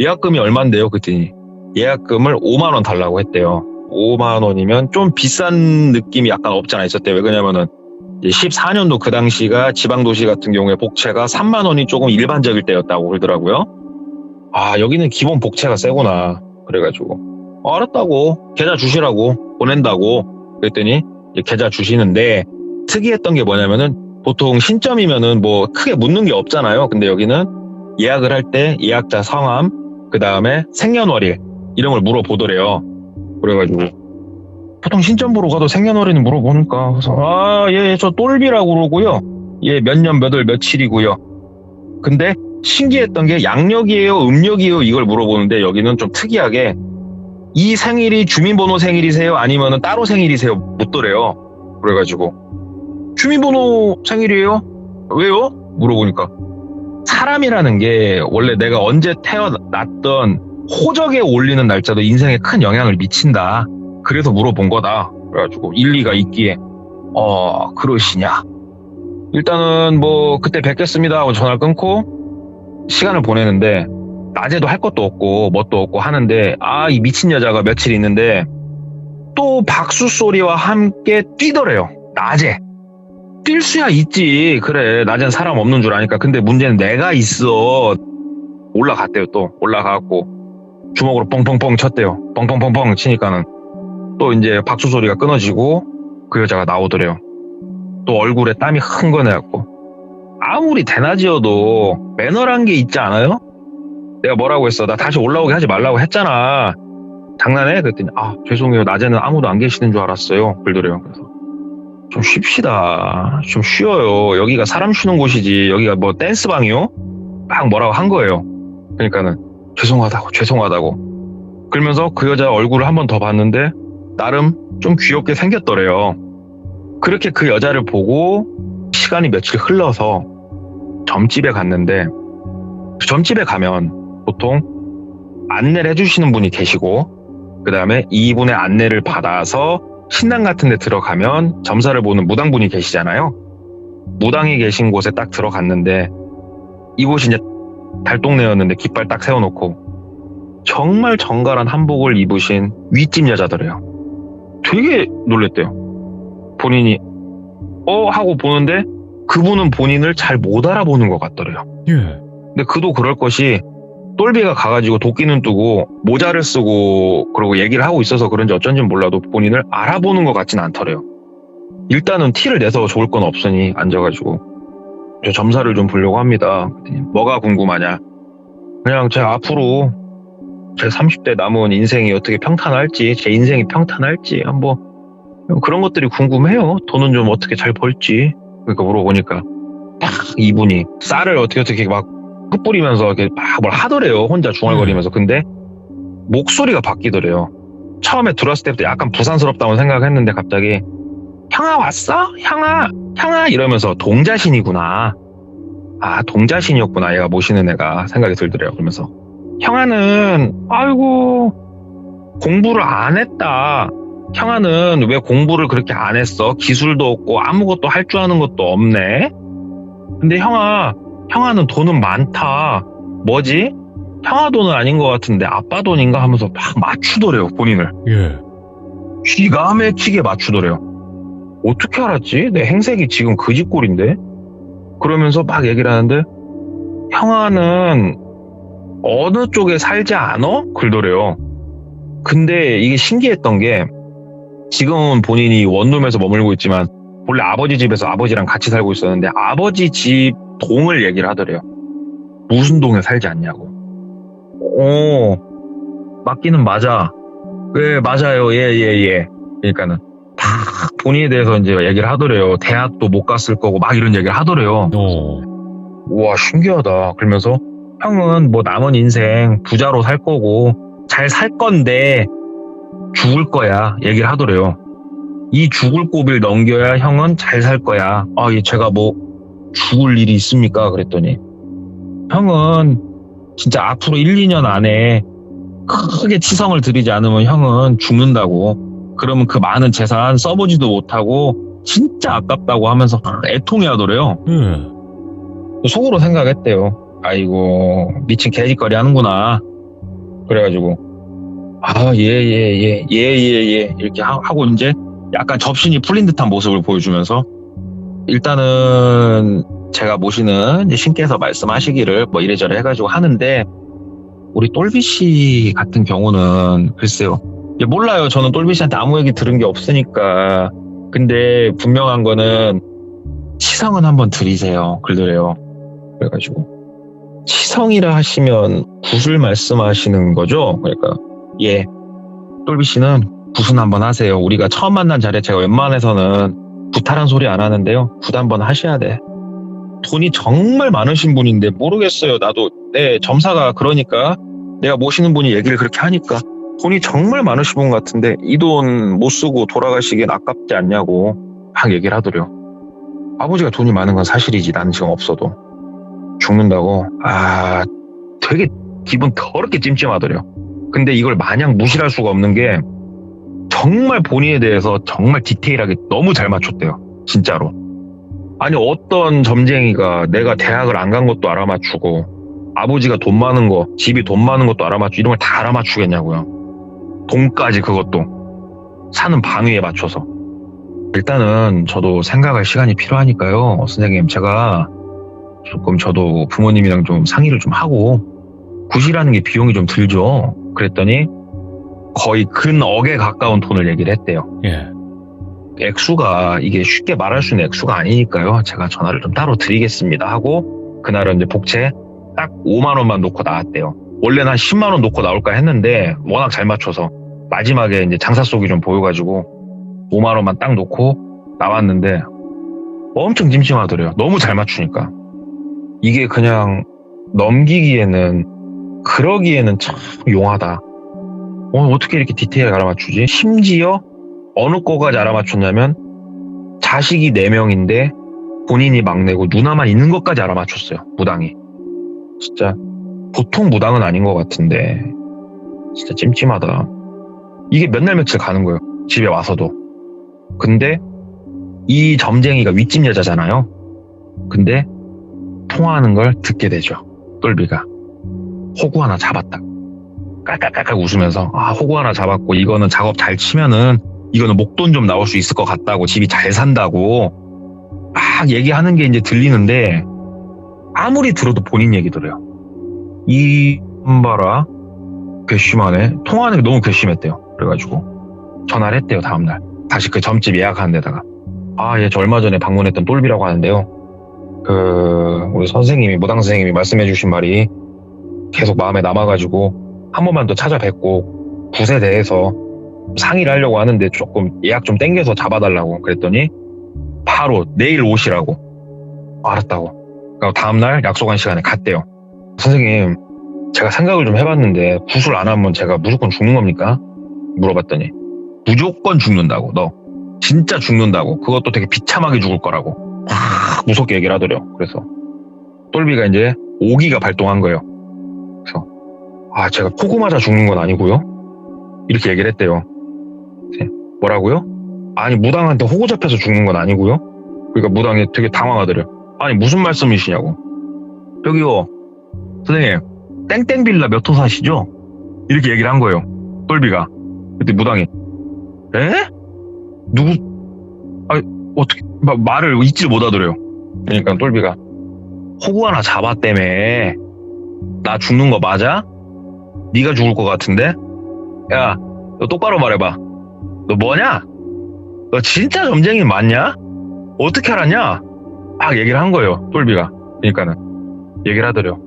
예약금이 얼만데요? 그랬더니 예약금을 5만 원 달라고 했대요. 5만 원이면 좀 비싼 느낌이 약간 없지 않아 있었대요. 왜 그러냐면은 14년도 그 당시가 지방도시 같은 경우에 복채가 3만 원이 조금 일반적일 때였다고 그러더라고요. 여기는 기본 복채가 세구나. 그래가지고 알았다고 계좌 주시라고 보낸다고 그랬더니 계좌 주시는데 특이했던 게 뭐냐면은 보통 신점이면은 뭐 크게 묻는 게 없잖아요. 근데 여기는 예약을 할 때 예약자 성함 그 다음에 생년월일 이런 걸 물어보더래요. 그래가지고 보통 신점 보러 가도 생년월일은 물어보니까 그래서 예, 저 똘비라고 그러고요. 예, 몇 년 몇 월 며칠이고요. 근데 신기했던 게 양력이에요, 음력이에요 이걸 물어보는데 여기는 좀 특이하게 이 생일이 주민번호 생일이세요? 아니면은 따로 생일이세요? 묻더래요. 그래가지고 주민번호 생일이에요? 왜요? 물어보니까 사람이라는 게 원래 내가 언제 태어났던 호적에 올리는 날짜도 인생에 큰 영향을 미친다. 그래서 물어본 거다. 그래가지고 일리가 있기에 그러시냐. 일단은 뭐 그때 뵙겠습니다 하고 전화를 끊고 시간을 보내는데 낮에도 할 것도 없고 뭣도 없고 하는데 이 미친 여자가 며칠 있는데 또 박수 소리와 함께 뛰더래요. 낮에 뛸 수야 있지. 그래 낮엔 사람 없는 줄 아니까. 근데 문제는 내가 있어. 올라갔대요. 또 올라가갖고 주먹으로 뻥뻥뻥 쳤대요. 뻥뻥뻥뻥 치니까는 또 이제 박수 소리가 끊어지고 그 여자가 나오더래요. 또 얼굴에 땀이 흥건해갖고 아무리 대낮이어도 매너란 게 있지 않아요? 내가 뭐라고 했어? 나 다시 올라오게 하지 말라고 했잖아. 장난해? 그랬더니 죄송해요. 낮에는 아무도 안 계시는 줄 알았어요. 그러더래요. 그래서 좀 쉽시다. 좀 쉬어요. 여기가 사람 쉬는 곳이지. 여기가 뭐 댄스방이요? 막 뭐라고 한 거예요. 그러니까는 죄송하다고. 그러면서 그 여자 얼굴을 한 번 더 봤는데 나름 좀 귀엽게 생겼더래요. 그렇게 그 여자를 보고 시간이 며칠 흘러서 점집에 갔는데 점집에 가면 보통 안내를 해주시는 분이 계시고 그 다음에 이분의 안내를 받아서 신당 같은 데 들어가면 점사를 보는 무당분이 계시잖아요. 무당이 계신 곳에 딱 들어갔는데 이곳이 이제 달동네였는데 깃발 딱 세워놓고 정말 정갈한 한복을 입으신 윗집 여자더래요. 되게 놀랬대요. 본인이 하고 보는데 그분은 본인을 잘 못 알아보는 것 같더래요. 예. 근데 그도 그럴 것이 똘비가 가가지고 도끼는 뜨고 모자를 쓰고 그러고 얘기를 하고 있어서 그런지 어쩐지 몰라도 본인을 알아보는 것 같진 않더래요. 일단은 티를 내서 좋을 건 없으니 앉아가지고 저 점사를 좀 보려고 합니다. 그랬더니 뭐가 궁금하냐? 그냥 제 앞으로 제 30대 남은 인생이 어떻게 평탄할지, 제 인생이 평탄할지 한번 그런 것들이 궁금해요. 돈은 좀 어떻게 잘 벌지. 그러니까 물어보니까 딱 이분이 쌀을 어떻게 막 흩뿌리면서 이렇게 막 뭘 하더래요. 혼자 중얼거리면서. 근데 목소리가 바뀌더래요. 처음에 들어왔을 때부터 약간 부산스럽다고 생각했는데 갑자기 형아 왔어? 형아 이러면서 동자신이구나. 아, 동자신이었구나. 얘가 모시는 애가 생각이 들더래요. 그러면서 형아는 아이고 공부를 안 했다. 형아는 왜 공부를 그렇게 안 했어? 기술도 없고 아무것도 할 줄 아는 것도 없네. 근데 형아는 돈은 많다. 뭐지? 형아 돈은 아닌 것 같은데 아빠 돈인가 하면서 막 맞추더래요. 본인을. 예. 기가 막히게 맞추더래요. 어떻게 알았지? 내 행색이 지금 그 집 꼴인데? 그러면서 막 얘기를 하는데 형아는 어느 쪽에 살지 않어? 그러더래요. 근데 이게 신기했던 게 지금은 본인이 원룸에서 머물고 있지만 원래 아버지 집에서 아버지랑 같이 살고 있었는데 아버지 집 동을 얘기를 하더래요. 무슨 동에 살지 않냐고. 맞기는 맞아. 네, 맞아요. 예. 그러니까는 다 본인에 대해서 이제 얘기를 하더래요. 대학도 못 갔을 거고 막 이런 얘기를 하더래요. 우와, 신기하다. 그러면서 형은 뭐 남은 인생 부자로 살 거고 잘 살 건데 죽을 거야. 얘기를 하더래요. 이 죽을 고비를 넘겨야 형은 잘 살 거야. 제가 뭐 죽을 일이 있습니까? 그랬더니 형은 진짜 앞으로 1, 2년 안에 크게 치성을 들이지 않으면 형은 죽는다고. 그러면 그 많은 재산 써보지도 못하고 진짜 아깝다고 하면서 애통해 하더래요. 속으로 생각했대요. 아이고 미친 개짓거리 하는구나. 그래가지고 예 이렇게 하고 이제 약간 접신이 풀린 듯한 모습을 보여주면서 일단은 제가 모시는 이제 신께서 말씀하시기를 뭐 이래저래 해가지고 하는데 우리 똘비 씨 같은 경우는 글쎄요. 몰라요. 저는 똘비 씨한테 아무 얘기 들은 게 없으니까. 근데 분명한 거는 치성은 한번 드리세요. 그러더래요. 그래가지고 치성이라 하시면 굿을 말씀하시는 거죠? 그러니까 예. 똘비 씨는 굿은 한번 하세요. 우리가 처음 만난 자리에 제가 웬만해서는 굿하란 소리 안 하는데요. 굿 한번 하셔야 돼. 돈이 정말 많으신 분인데 모르겠어요. 나도 점사가 그러니까 내가 모시는 분이 얘기를 그렇게 하니까 돈이 정말 많으신 분 같은데 이 돈 못 쓰고 돌아가시기엔 아깝지 않냐고 막 얘기를 하더래요. 아버지가 돈이 많은 건 사실이지. 나는 지금 없어도 죽는다고. 되게 기분 더럽게 찜찜하더래요. 근데 이걸 마냥 무시할 수가 없는 게 정말 본인에 대해서 정말 디테일하게 너무 잘 맞췄대요. 진짜로. 아니 어떤 점쟁이가 내가 대학을 안 간 것도 알아맞추고 아버지가 돈 많은 거, 집이 돈 많은 것도 알아맞추고 이런 걸 다 알아맞추겠냐고요. 돈까지 그것도 사는 방위에 맞춰서. 일단은 저도 생각할 시간이 필요하니까요. 선생님 제가 조금 저도 부모님이랑 좀 상의를 좀 하고 굿이라는 게 비용이 좀 들죠. 그랬더니 거의 근억에 가까운 돈을 얘기를 했대요. 예. 액수가 이게 쉽게 말할 수 있는 액수가 아니니까요. 제가 전화를 좀 따로 드리겠습니다 하고 그날은 이제 복채 딱 5만 원만 놓고 나왔대요. 원래는 한 10만 원 놓고 나올까 했는데 워낙 잘 맞춰서 마지막에 이제 장사 속이 좀 보여가지고 5만 원만 딱 놓고 나왔는데 엄청 찜찜하더래요. 너무 잘 맞추니까. 이게 그냥 넘기기에는 그러기에는 참 용하다. 어떻게 이렇게 디테일하게 알아맞추지? 심지어 어느 거까지 알아맞췄냐면 자식이 4명인데 본인이 막내고 누나만 있는 것까지 알아맞췄어요. 무당이. 진짜 보통 무당은 아닌 것 같은데 진짜 찜찜하다. 이게 몇 날 며칠 가는 거예요. 집에 와서도. 근데 이 점쟁이가 윗집 여자잖아요. 근데 통화하는 걸 듣게 되죠. 똘비가. 호구 하나 잡았다. 깔깔깔깔 웃으면서 호구 하나 잡았고 이거는 작업 잘 치면은 이거는 목돈 좀 나올 수 있을 것 같다고 집이 잘 산다고 막 얘기하는 게 이제 들리는데 아무리 들어도 본인 얘기 들어요. 이 봐라 괘씸하네. 통화하는 게 너무 괘씸했대요. 그래가지고 전화를 했대요. 다음날 다시 그 점집 예약하는 데다가 예, 저 얼마 전에 방문했던 똘비라고 하는데요. 우리 선생님이 무당 선생님이 말씀해주신 말이 계속 마음에 남아가지고 한 번만 더 찾아뵙고 굿에 대해서 상의를 하려고 하는데 조금 예약 좀 땡겨서 잡아달라고 그랬더니 바로 내일 오시라고. 알았다고. 그러니까 다음날 약속한 시간에 갔대요. 선생님 제가 생각을 좀 해봤는데 굿을 안 하면 제가 무조건 죽는 겁니까? 물어봤더니 무조건 죽는다고. 너 진짜 죽는다고. 그것도 되게 비참하게 죽을 거라고 막 무섭게 얘기를 하더래요. 그래서 똘비가 이제 오기가 발동한 거예요. 그래서 제가 코고 맞아 죽는 건 아니고요. 이렇게 얘기를 했대요. 뭐라고요? 아니 무당한테 호구 잡혀서 죽는 건 아니고요. 그러니까 무당이 되게 당황하더래요. 아니 무슨 말씀이시냐고. 여기요 선생님 땡땡 빌라 몇 호 사시죠? 이렇게 얘기를 한 거예요. 똘비가. 그때 무당이 에? 누구? 어떻게 말을 잊지 못하더래요. 그러니까 똘비가 호구 하나 잡았다며. 나 죽는 거 맞아? 네가 죽을 것 같은데? 야, 너 똑바로 말해봐. 너 뭐냐? 너 진짜 점쟁이 맞냐? 어떻게 알았냐? 막 얘기를 한 거예요. 똘비가. 그러니까는 얘기를 하더래요.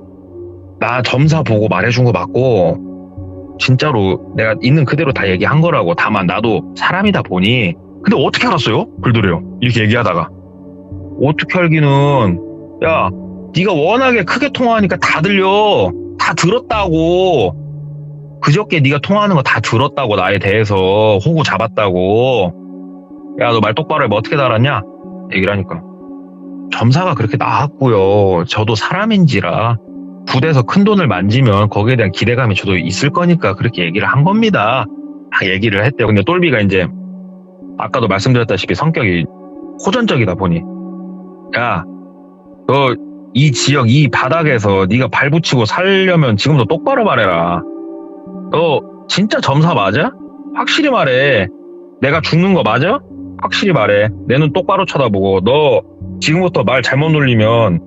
나 점사 보고 말해준 거 맞고 진짜로 내가 있는 그대로 다 얘기한 거라고. 다만 나도 사람이다 보니. 근데 어떻게 알았어요? 그러더래요. 이렇게 얘기하다가. 어떻게 알기는 야 네가 워낙에 크게 통화하니까 다 들려. 다 들었다고. 그저께 네가 통화하는 거 다 들었다고. 나에 대해서 호구 잡았다고. 야 너 말 똑바로 해봐. 어떻게 알았냐? 얘기를 하니까 점사가 그렇게 나왔고요. 저도 사람인지라 굿에서 큰 돈을 만지면 거기에 대한 기대감이 저도 있을 거니까 그렇게 얘기를 한 겁니다. 막 얘기를 했대요. 근데 똘비가 이제 아까도 말씀드렸다시피 성격이 호전적이다 보니 야 너 이 지역 이 바닥에서 네가 발붙이고 살려면 지금도 똑바로 말해라. 너 진짜 점사 맞아? 확실히 말해. 내가 죽는 거 맞아? 확실히 말해. 내 눈 똑바로 쳐다보고. 너 지금부터 말 잘못 놀리면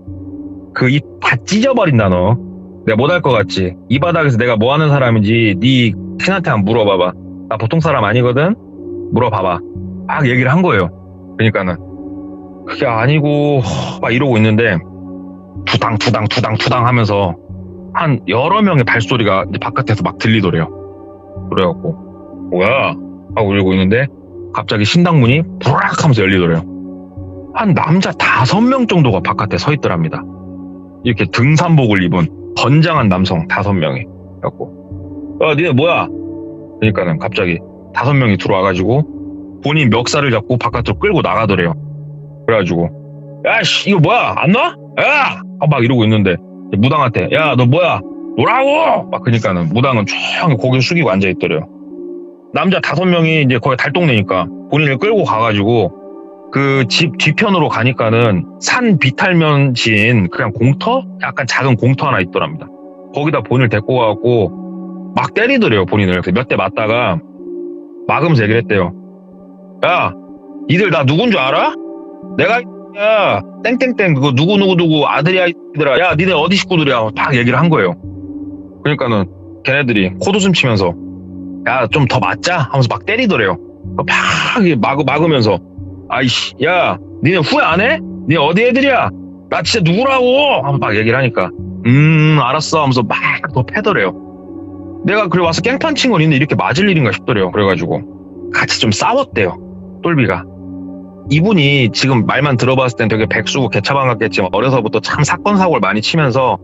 그 입 다 찢어버린다. 너 내가 못할 것 같지? 이 바닥에서 내가 뭐 하는 사람인지 네 신한테 한번 물어봐봐. 나 보통 사람 아니거든? 물어봐봐. 막 얘기를 한 거예요. 그러니까는 그게 아니고 막 이러고 있는데 투당 하면서 한 여러 명의 발소리가 이제 바깥에서 막 들리더래요. 그래갖고 뭐야 하고 이러고 있는데 갑자기 신당문이 부락 하면서 열리더래요. 한 남자 5명 정도가 바깥에 서 있더랍니다. 이렇게 등산복을 입은 건장한 남성 5명이. 그래갖고 니네 뭐야? 그러니까는 갑자기 5명이 들어와가지고 본인 멱살을 잡고 바깥으로 끌고 나가더래요. 그래가지고 야씨 이거 뭐야 안 놔? 야! 막 이러고 있는데 무당한테 야 너 뭐야 노라고! 막 그러니까는 무당은 조용히 고개 숙이고 앉아있더래요. 남자 5명이 이제 거기 달동네니까 본인을 끌고 가가지고 그 집 뒤편으로 가니까는 산 비탈면진 그냥 공터? 약간 작은 공터 하나 있더랍니다. 거기다 본인을 데리고 가갖고 막 때리더래요. 본인을. 몇 대 맞다가 막으면서 얘기를 했대요. 야 니들 나 누군 줄 알아? 내가 야 땡땡땡 그거 누구 아들이야 이들아. 야 니네 어디 식구들이야. 막 얘기를 한 거예요. 그러니까는 걔네들이 코웃음 치면서 야 좀 더 맞자 하면서 막 때리더래요. 막 막으면서 아이씨 야 니네 후회 안 해? 니네 어디 애들이야? 나 진짜 누구라고? 하면서 막 얘기를 하니까 알았어 하면서 막 더 패더래요. 내가 그래 와서 깽판 친 건 있는데 이렇게 맞을 일인가 싶더래요. 그래가지고 같이 좀 싸웠대요. 똘비가. 이분이 지금 말만 들어봤을 땐 되게 백수고 개차반 같겠지만 어려서부터 참 사건 사고를 많이 치면서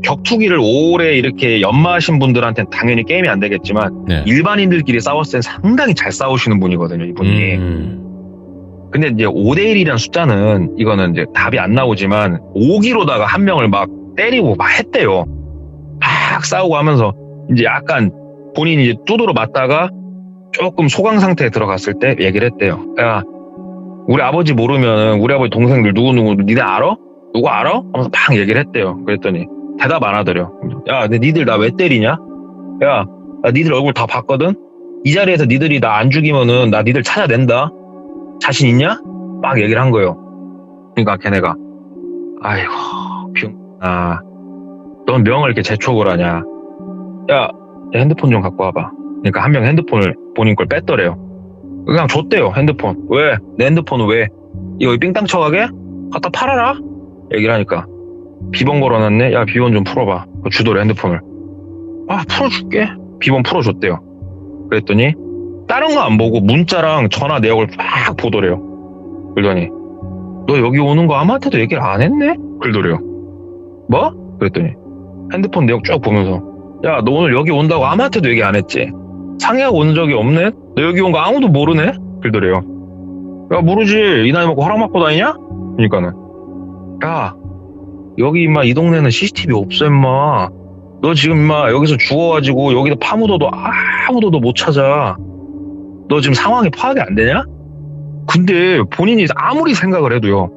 격투기를 오래 이렇게 연마하신 분들한테는 당연히 게임이 안 되겠지만 네. 일반인들끼리 싸웠을 땐 상당히 잘 싸우시는 분이거든요. 이분이. 근데 이제 5대1이라는 숫자는 이거는 이제 답이 안 나오지만 5기로다가 한 명을 막 때리고 막 했대요. 막 싸우고 하면서 이제 약간 본인이 이제 두드러 맞다가 조금 소강 상태에 들어갔을 때 얘기를 했대요. 야, 우리 아버지 모르면 우리 아버지 동생들 누구 니네 알아? 누구 알아? 하면서 막 얘기를 했대요. 그랬더니 대답 안 하더래요. 야, 근데 니들 나 왜 때리냐? 야, 나 니들 얼굴 다 봤거든? 이 자리에서 니들이 나 안 죽이면은 나 니들 찾아낸다? 자신 있냐? 막 얘기를 한 거예요. 그러니까 걔네가 아이고 넌 명을 이렇게 재촉을 하냐? 야, 내 핸드폰 좀 갖고 와봐. 그러니까 한 명 핸드폰을 본인 걸 뺐더래요. 그냥 줬대요, 핸드폰. 왜? 내 핸드폰은 왜? 이거 삥땅 쳐가게? 갖다 팔아라? 얘기를 하니까 비번 걸어놨네? 야, 비번 좀 풀어봐. 주더래, 핸드폰을. 아, 풀어줄게. 비번 풀어줬대요. 그랬더니 다른 거 안 보고 문자랑 전화 내역을 막 보더래요. 그러더니 너 여기 오는 거 아무한테도 얘기를 안 했네? 그러더래요. 뭐? 그랬더니 핸드폰 내역 쭉 보면서 야, 너 오늘 여기 온다고 아무한테도 얘기 안 했지? 상의하고 온 적이 없네? 너 여기 온 거 아무도 모르네? 그러더래요. 야, 모르지. 이 나이 먹고 허락받고 다니냐? 그러니까는 야, 여기 임마 이 동네는 CCTV 없어 임마. 너 지금 임마 여기서 죽어가지고 여기다 파묻어도 아무도 너 못 찾아. 너 지금 상황이 파악이 안 되냐? 근데 본인이 아무리 생각을 해도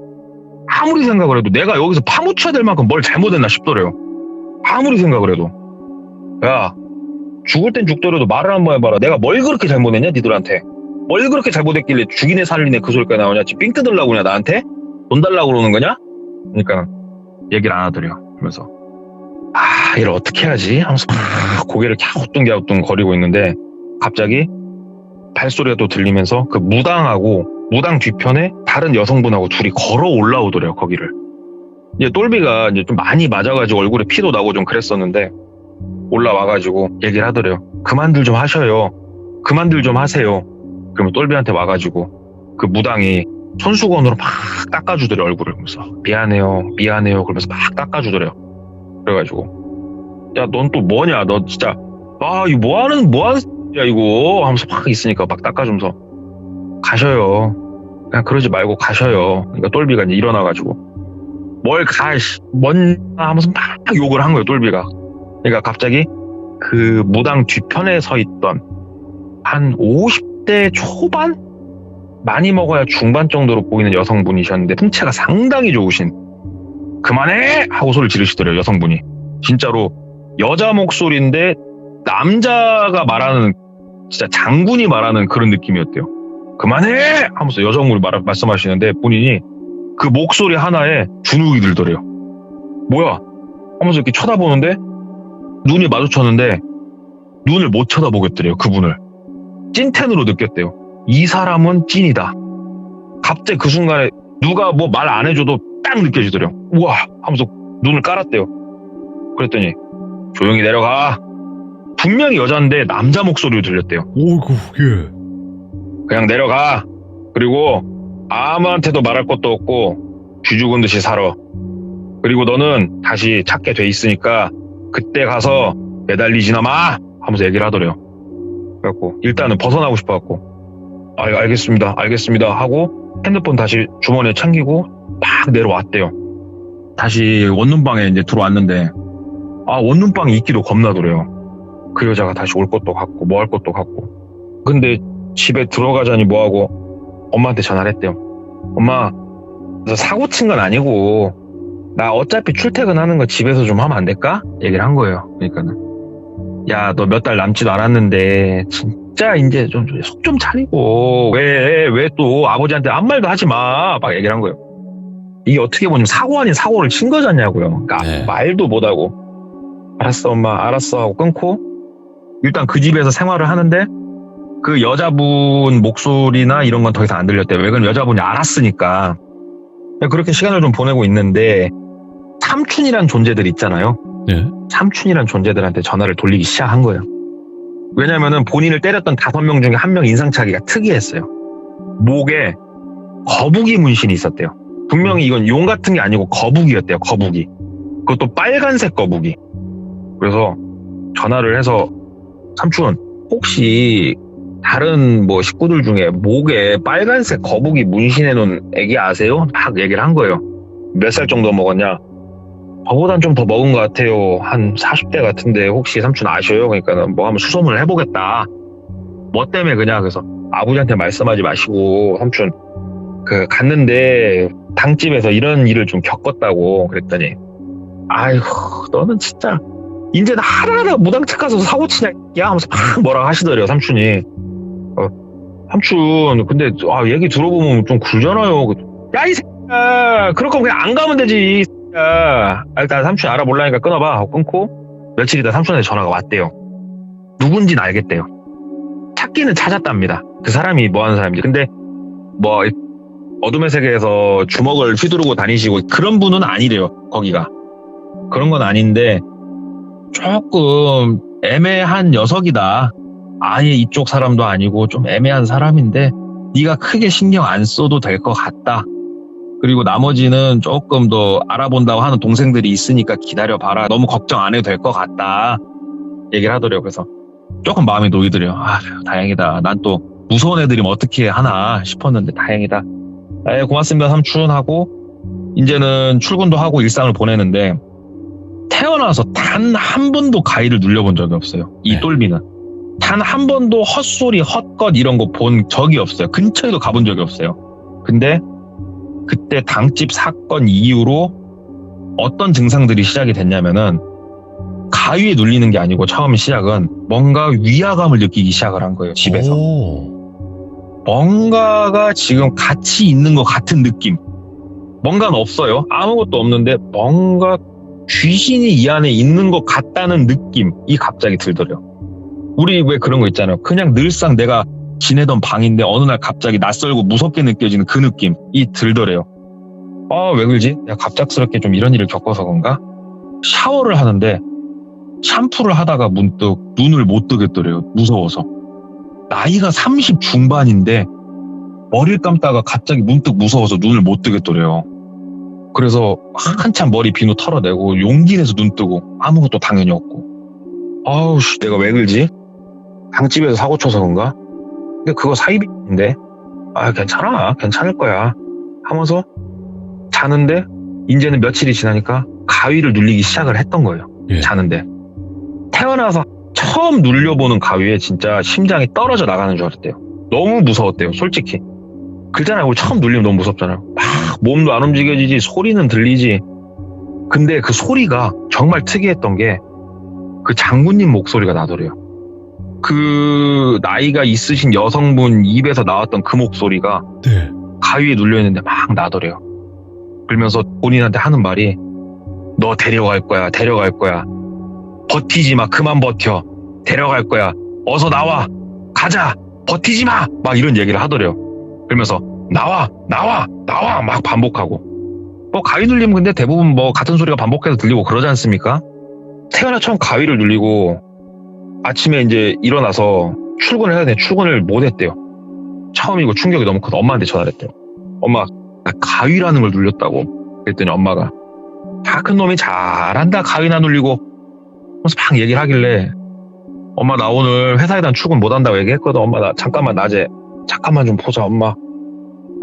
내가 여기서 파묻혀야 될 만큼 뭘 잘못했나 싶더래요. 아무리 생각을 해도. 야, 죽을 땐 죽더라도 말을 한번 해봐라. 내가 뭘 그렇게 잘못했냐 니들한테? 뭘 그렇게 잘못했길래 죽이네 살리네 그 소리가 나오냐? 지금 삥 뜯으려고 그냥 나한테? 돈 달라고 그러는 거냐? 그러니까 얘기를 안 하더래요. 그러면서 아, 이걸 어떻게 해야지? 하면서 막 고개를 갸우뚱 거리고 있는데 갑자기 발소리가 또 들리면서 그 무당 뒤편에 다른 여성분하고 둘이 걸어 올라오더래요, 거기를. 이제 똘비가 이제 좀 많이 맞아가지고 얼굴에 피도 나고 좀 그랬었는데 올라와가지고 얘기를 하더래요. 그만들 좀 하셔요. 그만들 좀 하세요. 그러면 똘비한테 와가지고 그 무당이 손수건으로 막 닦아주더래요, 얼굴을. 그러면서 미안해요 그러면서 막 닦아주더래요. 그래가지고 야, 넌 또 뭐냐? 너 진짜 이거 뭐하는 야 이거 하면서 막 있으니까 막 닦아주면서 가셔요. 그냥 그러지 말고 가셔요. 그러니까 똘비가 이제 일어나가지고 뭘 하면서 막 욕을 한 거예요, 똘비가. 그러니까 갑자기 그 무당 뒤편에 서 있던 한 50대 초반? 많이 먹어야 중반 정도로 보이는 여성분이셨는데 풍채가 상당히 좋으신 그만해! 하고 소리를 지르시더래요, 여성분이. 진짜로 여자 목소리인데 남자가 말하는 진짜 장군이 말하는 그런 느낌이었대요. 그만해! 하면서 여성분이 말씀하시는데 본인이 그 목소리 하나에 주눅이 들더래요. 뭐야? 하면서 이렇게 쳐다보는데 눈이 마주쳤는데 눈을 못 쳐다보겠더래요, 그분을. 찐텐으로 느꼈대요. 이 사람은 찐이다. 갑자기 그 순간에 누가 뭐 말 안 해줘도 딱 느껴지더래요. 우와! 하면서 눈을 깔았대요. 그랬더니 조용히 내려가. 분명히 여자인데 남자 목소리로 들렸대요. 오이구, 예. 그냥 내려가. 그리고 아무한테도 말할 것도 없고 쥐 죽은 듯이 살아. 그리고 너는 다시 찾게 돼 있으니까 그때 가서 매달리지나 마! 하면서 얘기를 하더래요. 그래갖고 일단은 벗어나고 싶어갖고 알겠습니다 하고 핸드폰 다시 주머니에 챙기고 막 내려왔대요. 다시 원룸방에 이제 들어왔는데 원룸방에 있기도 겁나더래요. 그 여자가 다시 올 것도 같고 뭐 할 것도 같고. 근데 집에 들어가자니 뭐하고 엄마한테 전화를 했대요. 엄마, 너 사고 친 건 아니고 나 어차피 출퇴근하는 거 집에서 좀 하면 안 될까? 얘기를 한 거예요. 그러니까는 야, 너 몇 달 남지도 않았는데 진짜 이제 좀 속 좀 차리고 왜 또 아버지한테 아무 말도 하지 마. 막 얘기를 한 거예요. 이게 어떻게 보면 사고 아닌 사고를 친 거잖냐고요. 그러니까 네. 말도 못하고 알았어 엄마 알았어 하고 끊고 일단 그 집에서 생활을 하는데 그 여자분 목소리나 이런 건 더 이상 안 들렸대요. 왜 그러면 여자분이 알았으니까. 그렇게 시간을 좀 보내고 있는데 삼촌이란 존재들 있잖아요. 네. 삼촌이란 존재들한테 전화를 돌리기 시작한 거예요. 왜냐면은 본인을 때렸던 5명 중에 1명 인상착의가 특이했어요. 목에 거북이 문신이 있었대요. 분명히 이건 용 같은 게 아니고 거북이였대요. 거북이. 그것도 빨간색 거북이. 그래서 전화를 해서 삼촌 혹시 다른 뭐 식구들 중에 목에 빨간색 거북이 문신해 놓은 애기 아세요? 막 얘기를 한 거예요. 몇 살 정도 먹었냐? 저보단 좀 더 먹은 것 같아요. 한 40대 같은데 혹시 삼촌 아셔요? 그러니까 뭐 한번 수소문을 해보겠다. 뭐 때문에 그냥 그래서 아버지한테 말씀하지 마시고 삼촌 갔는데 당집에서 이런 일을 좀 겪었다고 그랬더니 아이고 너는 진짜 이제 나 하나하나 무당책 가서 사고 치냐 야 하면서 막 뭐라 하시더래요 삼촌이. 삼촌 근데 얘기 들어보면 좀 굴잖아요. 야 이 새끼야 그럴 거면 그냥 안 가면 되지 이 새끼야. 일단 삼촌이 알아볼라니까 끊어봐 하고 끊고 며칠 있다 삼촌한테 전화가 왔대요. 누군지는 알겠대요. 찾기는 찾았답니다. 그 사람이 뭐 하는 사람인지. 근데 뭐 어둠의 세계에서 주먹을 휘두르고 다니시고 그런 분은 아니래요. 거기가 그런 건 아닌데 조금 애매한 녀석이다. 아예 이쪽 사람도 아니고 좀 애매한 사람인데 네가 크게 신경 안 써도 될 것 같다. 그리고 나머지는 조금 더 알아본다고 하는 동생들이 있으니까 기다려봐라. 너무 걱정 안 해도 될 것 같다. 얘기를 하더래요. 그래서 조금 마음이 놓이더래요. 다행이다. 난 또 무서운 애들이면 어떻게 하나 싶었는데 다행이다. 고맙습니다 삼촌 하고 이제는 출근도 하고 일상을 보내는데 태어나서 단 한 번도 가위를 눌려본 적이 없어요. 이 네. 똘비는. 단 한 번도 헛소리, 헛것 이런 거 본 적이 없어요. 근처에도 가본 적이 없어요. 근데 그때 당집 사건 이후로 어떤 증상들이 시작이 됐냐면은 가위에 눌리는 게 아니고 처음 시작은 뭔가 위화감을 느끼기 시작을 한 거예요. 집에서. 뭔가가 지금 같이 있는 것 같은 느낌. 뭔가는 없어요. 아무것도 없는데 뭔가 귀신이 이 안에 있는 것 같다는 느낌이 갑자기 들더래요. 우리 왜 그런 거 있잖아요. 그냥 늘상 내가 지내던 방인데 어느 날 갑자기 낯설고 무섭게 느껴지는 그 느낌이 들더래요. 왜 그러지? 내가 갑작스럽게 좀 이런 일을 겪어서 그런가? 샤워를 하는데 샴푸를 하다가 문득 눈을 못 뜨겠더래요. 무서워서. 나이가 30 중반인데 머리를 감다가 갑자기 문득 무서워서 눈을 못 뜨겠더래요. 그래서 한참 머리 비누 털어내고 용기 내서 눈 뜨고 아무것도 당연히 없고. 내가 왜 그러지? 당집에서 사고 쳐서 그런가? 근데 그거 사이비인데 괜찮아 괜찮을 거야 하면서 자는데 이제는 며칠이 지나니까 가위를 눌리기 시작을 했던 거예요. 예. 자는데 태어나서 처음 눌려보는 가위에 진짜 심장이 떨어져 나가는 줄 알았대요. 너무 무서웠대요 솔직히. 그렇잖아요. 우리 처음 눌리면 너무 무섭잖아요. 막 몸도 안 움직여지지 소리는 들리지. 근데 그 소리가 정말 특이했던 게 그 장군님 목소리가 나더래요. 그 나이가 있으신 여성분 입에서 나왔던 그 목소리가 네. 가위에 눌려있는데 막 나더래요. 그러면서 본인한테 하는 말이 너 데려갈 거야 데려갈 거야 버티지 마 그만 버텨 데려갈 거야 어서 나와 가자 버티지 마 막 이런 얘기를 하더래요. 그러면서 나와 막 반복하고 뭐 가위 눌리면 근데 대부분 뭐 같은 소리가 반복해서 들리고 그러지 않습니까? 태어나 처음 가위를 눌리고 아침에 이제 일어나서 출근을 해야 돼. 출근을 못 했대요. 처음이고 충격이 너무 커서 엄마한테 전화를 했대요. 엄마 나 가위라는 걸 눌렸다고. 그랬더니 엄마가 큰 놈이 잘한다 가위나 눌리고 그래서 막 얘기를 하길래 엄마 나 오늘 회사에 대한 출근 못 한다고 얘기했거든. 엄마 나 잠깐만 낮에 잠깐만 좀 보자 엄마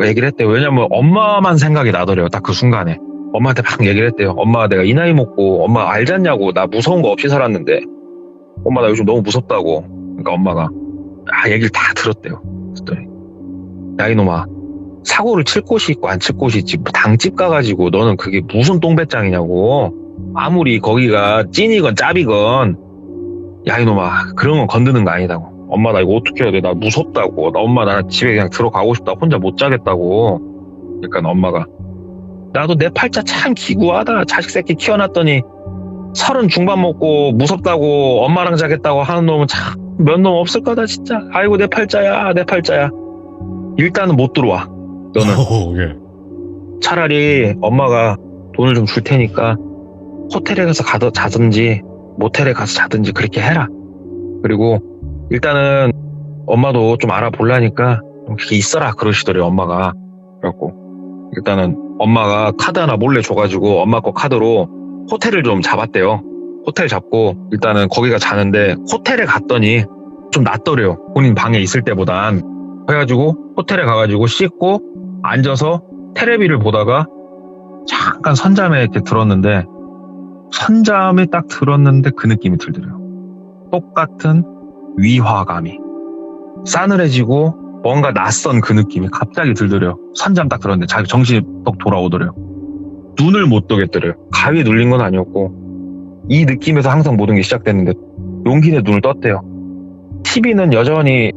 얘기를 했대요. 왜냐면 엄마만 생각이 나더래요. 딱 그 순간에 엄마한테 막 얘기를 했대요. 엄마 내가 이 나이 먹고 엄마 알잖냐고 나 무서운 거 없이 살았는데 엄마 나 요즘 너무 무섭다고. 그러니까 엄마가 얘기를 다 들었대요. 그랬더니 야 이놈아 사고를 칠 곳이 있고 안 칠 곳이 있지 당집 가가지고 너는 그게 무슨 똥배짱이냐고. 아무리 거기가 찐이건 짭이건 야 이놈아 그런 건 건드는 거 아니다고. 엄마 나 이거 어떻게 해야 돼? 나 무섭다고. 나 엄마 나 집에 그냥 들어가고 싶다. 혼자 못 자겠다고. 그러니까 엄마가 나도 내 팔자 참 기구하다. 자식 새끼 키워놨더니 30 중반 먹고 무섭다고 엄마랑 자겠다고 하는 놈은 참 몇 놈 없을 거다 진짜. 아이고 내 팔자야 내 팔자야. 일단은 못 들어와 너는. 예. 차라리 엄마가 돈을 좀 줄 테니까 호텔에 가서 자든지 모텔에 가서 자든지 그렇게 해라. 그리고 일단은 엄마도 좀 알아보려니까 좀 그렇게 있어라 그러시더래요 엄마가. 그래갖고 일단은 엄마가 카드 하나 몰래 줘가지고 엄마 거 카드로 호텔을 좀 잡았대요. 호텔 잡고 일단은 거기가 자는데 호텔에 갔더니 좀 낫더래요. 본인 방에 있을 때보단. 그래가지고 호텔에 가가지고 씻고 앉아서 테레비를 보다가 잠깐 선잠에 이렇게 들었는데 선잠에 딱 들었는데 그 느낌이 들더래요. 똑같은 위화감이 싸늘해지고 뭔가 낯선 그 느낌이 갑자기 들더래요. 선잠 딱 들었는데 자기 정신이 딱 돌아오더래요. 눈을 못 뜨겠더래요. 가위에 눌린 건 아니었고 이 느낌에서 항상 모든 게 시작됐는데 용기 내 눈을 떴대요. TV는 여전히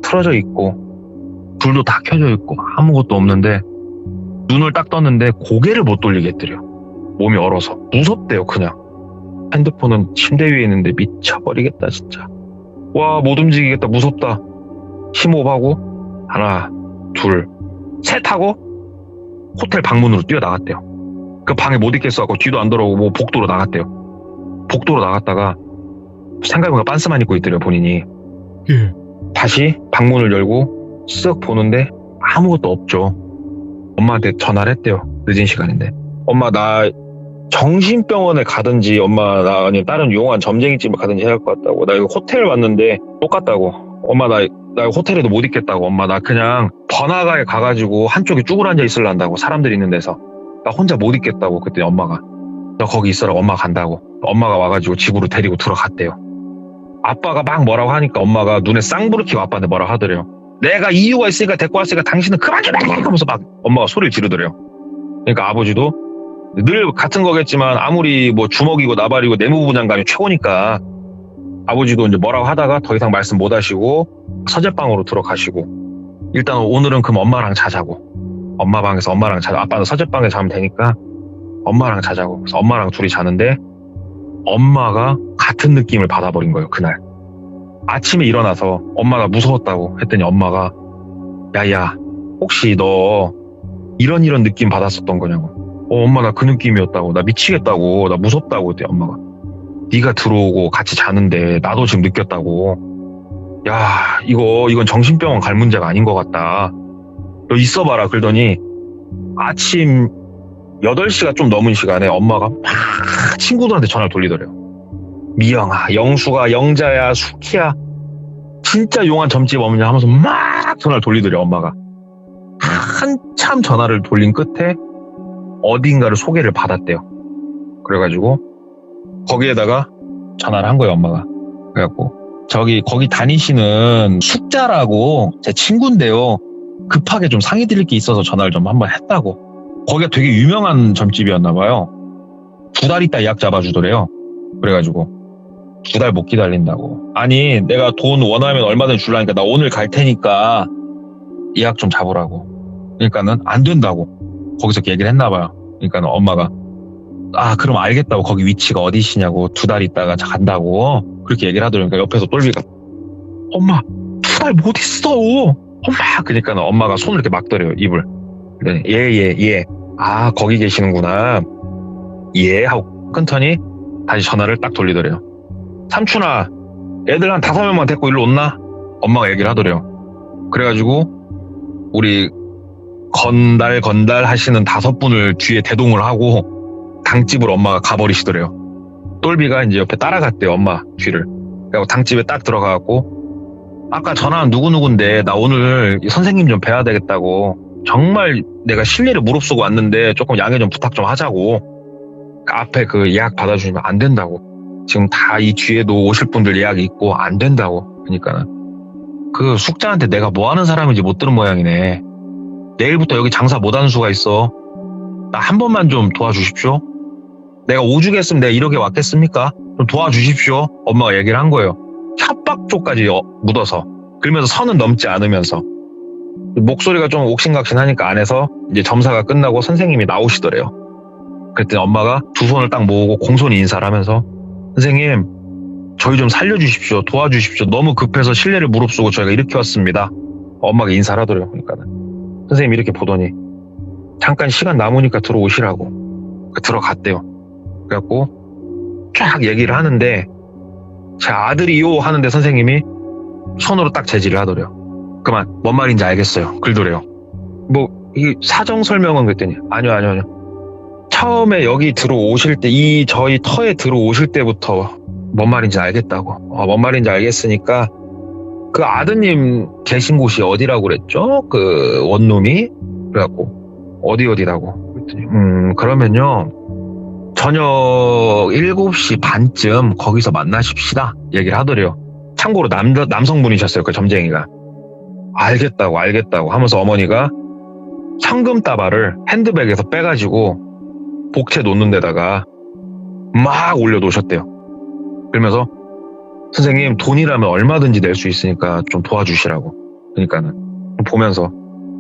틀어져 있고 불도 다 켜져 있고 아무것도 없는데 눈을 딱 떴는데 고개를 못 돌리겠더래요. 몸이 얼어서 무섭대요. 그냥 핸드폰은 침대 위에 있는데 미쳐버리겠다 진짜. 와, 못 움직이겠다. 무섭다. 심호흡하고 하나 둘 셋 하고 호텔 방문으로 뛰어나갔대요. 그 방에 못 있겠어갖고 뒤도 안 돌아오고 뭐 복도로 나갔대요. 복도로 나갔다가 생각해보니까 빤스만 입고 있더래요. 본인이. 다시 방문을 열고 쓱 보는데 아무것도 없죠. 엄마한테 전화를 했대요. 늦은 시간인데. 엄마 나 정신병원에 가든지 엄마 나 아니면 다른 용한 점쟁이집에 가든지 해야 할 것 같다고. 나 이거 호텔 왔는데 똑같다고. 엄마 나 호텔에도 못 있겠다고. 엄마 나 그냥 번화가에 가가지고 한쪽에 쭈그려 앉아 있을란다고. 사람들이 있는 데서. 나 혼자 못 있겠다고. 그랬더니 엄마가 너 거기 있어라. 엄마 간다고. 엄마가 와가지고 집으로 데리고 들어갔대요. 아빠가 막 뭐라고 하니까 엄마가 눈에 쌍불을 켜고 아빠한테 뭐라고 하더래요. 내가 이유가 있으니까 데리고 왔으니까 당신은 그만 좀 해! 하면서 막 엄마가 소리를 지르더래요. 그러니까 아버지도 늘 같은 거겠지만 아무리 뭐 주먹이고 나발이고 내무부 장관이 최고니까 아버지도 이제 뭐라고 하다가 더 이상 말씀 못 하시고 서재방으로 들어가시고 일단 오늘은 그럼 엄마랑 자자고. 엄마 방에서 엄마랑 자자. 아빠는 서재방에 자면 되니까 엄마랑 자자고. 그래서 엄마랑 둘이 자는데 엄마가 같은 느낌을 받아버린 거예요. 그날 아침에 일어나서 엄마가 무서웠다고 했더니 엄마가 야야 혹시 너 이런 느낌 받았었던 거냐고. 엄마 나 그 느낌이었다고. 나 미치겠다고. 나 무섭다고. 했더니 엄마가 네가 들어오고 같이 자는데 나도 지금 느꼈다고. 야 이건 정신병원 갈 문제가 아닌 것 같다. 너 있어봐라. 그러더니 아침 8시가 좀 넘은 시간에 엄마가 막 친구들한테 전화를 돌리더래요. 미영아, 영수가, 영자야, 수키야 진짜 용한 점집 없냐 하면서 막 전화를 돌리더래요. 엄마가 한참 전화를 돌린 끝에 어딘가를 소개를 받았대요. 그래가지고 거기에다가 전화를 한 거예요. 엄마가. 그래갖고 거기 다니시는 숙자라고 제 친구인데요. 급하게 좀 상의 드릴 게 있어서 전화를 좀 한번 했다고. 거기가 되게 유명한 점집이었나 봐요. 2달 있다 예약 잡아주더래요. 그래가지고 2달 못 기다린다고. 아니 내가 돈 원하면 얼마든지 줄라니까 나 오늘 갈 테니까 예약 좀 잡으라고. 그러니까는 안 된다고 거기서 얘기를 했나 봐요. 그러니까는 엄마가 그럼 알겠다고. 거기 위치가 어디시냐고. 2달 있다가 간다고 그렇게 얘기를 하더라고요. 그러니까 옆에서 똘비가 엄마 2달 못 있어 엄마. 그러니까는 엄마가 손을 이렇게 막더래요. 입을. 예. 거기 계시는구나. 예 하고 끊더니 다시 전화를 딱 돌리더래요. 삼촌아 애들 한 5명만 데리고 일로 온나? 엄마가 얘기를 하더래요. 그래가지고 우리 건달 하시는 5분을 뒤에 대동을 하고 당집으로 엄마가 가버리시더래요. 똘비가 이제 옆에 따라갔대요. 엄마 뒤를. 그래서 당집에 딱 들어가갖고 아까 전화한 누구누군데 나 오늘 선생님 좀 뵈야 되겠다고. 정말 내가 실례를 무릅쓰고 왔는데 조금 양해 좀 부탁 좀 하자고. 앞에 그 예약 받아주시면 안 된다고. 지금 다 이 뒤에도 오실 분들 예약이 있고 안 된다고. 그러니까 그 숙자한테 내가 뭐 하는 사람인지 못 들은 모양이네. 내일부터 여기 장사 못하는 수가 있어. 나 한 번만 좀 도와주십시오. 내가 오죽했으면 내가 이렇게 왔겠습니까? 좀 도와주십시오. 엄마가 얘기를 한 거예요. 협박조까지 묻어서. 그러면서 선은 넘지 않으면서. 목소리가 좀 옥신각신하니까 안에서 이제 점사가 끝나고 선생님이 나오시더래요. 그랬더니 엄마가 두 손을 딱 모으고 공손히 인사를 하면서 선생님 저희 좀 살려주십시오. 도와주십시오. 너무 급해서 실례를 무릅쓰고 저희가 이렇게 왔습니다. 엄마가 인사를 하더래요. 그러니까 선생님이 이렇게 보더니 잠깐 시간 남으니까 들어오시라고. 들어갔대요. 그래갖고 쫙 얘기를 하는데 제 아들이요 하는데 선생님이 손으로 딱 제지를 하더래요. 그만 뭔 말인지 알겠어요. 그러더래요. 이 사정 설명은 그랬더니 아니요. 처음에 여기 들어오실 때 저희 터에 들어오실 때부터 뭔 말인지 알겠다고. 뭔 말인지 알겠으니까 그 아드님 계신 곳이 어디라고 그랬죠? 그 원룸이? 그래갖고 어디라고. 그랬더니 그러면요 저녁 7시 반쯤 거기서 만나십시다 얘기를 하더래요. 참고로 남성분이셨어요. 그 점쟁이가. 알겠다고 하면서 어머니가 현금 다발을 핸드백에서 빼가지고 복채 놓는 데다가 막 올려놓으셨대요. 그러면서 선생님 돈이라면 얼마든지 낼 수 있으니까 좀 도와주시라고. 그러니까는 보면서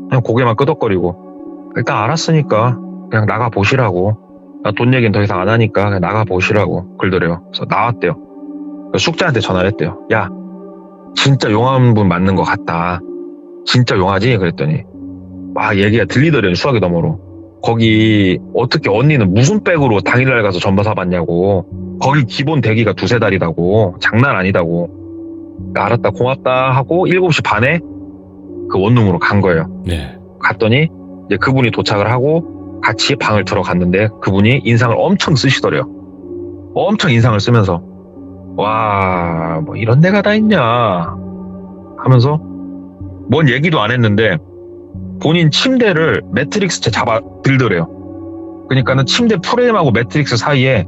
그냥 고개만 끄덕거리고 일단 알았으니까 그냥 나가 보시라고. 나 돈 얘기는 더 이상 안 하니까 그냥 나가 보시라고 그러더래요. 그래서 나왔대요. 숙자한테 전화를 했대요. 야, 진짜 용한 분 맞는 것 같다. 진짜 용하지? 그랬더니 막 얘기가 들리더래요. 수화기 너머로. 거기 어떻게 언니는 무슨 백으로 당일날 가서 전화 사봤냐고. 거기 기본 대기가 2-3달이라고. 장난 아니다고. 알았다 고맙다 하고 7시 반에 그 원룸으로 간 거예요. 네. 갔더니 이제 그분이 도착을 하고 같이 방을 들어갔는데 그분이 인상을 엄청 쓰시더래요. 엄청 인상을 쓰면서 와, 뭐 이런 데가 다 있냐 하면서 뭔 얘기도 안 했는데 본인 침대를 매트릭스째 잡아 들더래요. 그러니까는 침대 프레임하고 매트릭스 사이에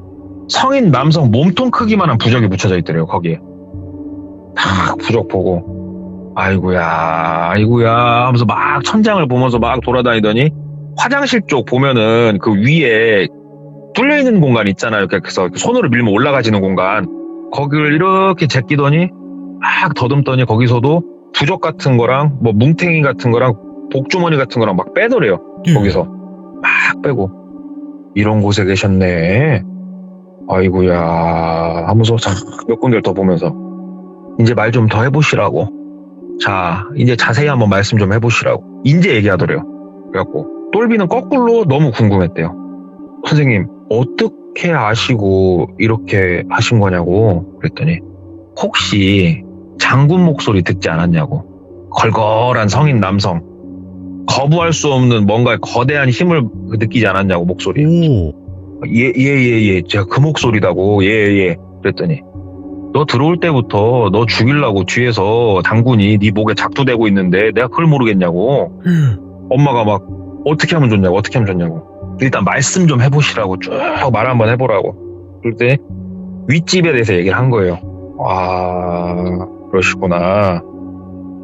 성인 남성 몸통 크기만한 부적이 붙여져 있더래요. 거기에 딱 부적 보고 아이고야 하면서 막 천장을 보면서 막 돌아다니더니 화장실 쪽 보면은 그 위에 뚫려 있는 공간 있잖아요. 그래서 손으로 밀면 올라가지는 공간 거기를 이렇게 제끼더니 막 더듬더니 거기서도 부적 같은 거랑 뭐 뭉탱이 같은 거랑 복주머니 같은 거랑 막 빼더래요. 거기서 막 빼고 이런 곳에 계셨네. 아이고야 하면서 몇 군데를 더 보면서 이제 말 좀 더 해보시라고. 자, 이제 자세히 한번 말씀 좀 해보시라고. 이제 얘기하더래요. 그래갖고 똘비는 거꾸로 너무 궁금했대요. 선생님 어떻게 아시고 이렇게 하신 거냐고 그랬더니 혹시 장군 목소리 듣지 않았냐고. 걸걸한 성인 남성 거부할 수 없는 뭔가 거대한 힘을 느끼지 않았냐고 목소리. 예 제가 그 목소리다고. 예 그랬더니 너 들어올 때부터 너 죽이려고 뒤에서 장군이 네 목에 작두대고 있는데 내가 그걸 모르겠냐고. 엄마가 막 어떻게 하면 좋냐고 일단 말씀 좀 해보시라고 쭉 말 한번 해보라고. 그럴 때 윗집에 대해서 얘기를 한 거예요. 아, 그러시구나.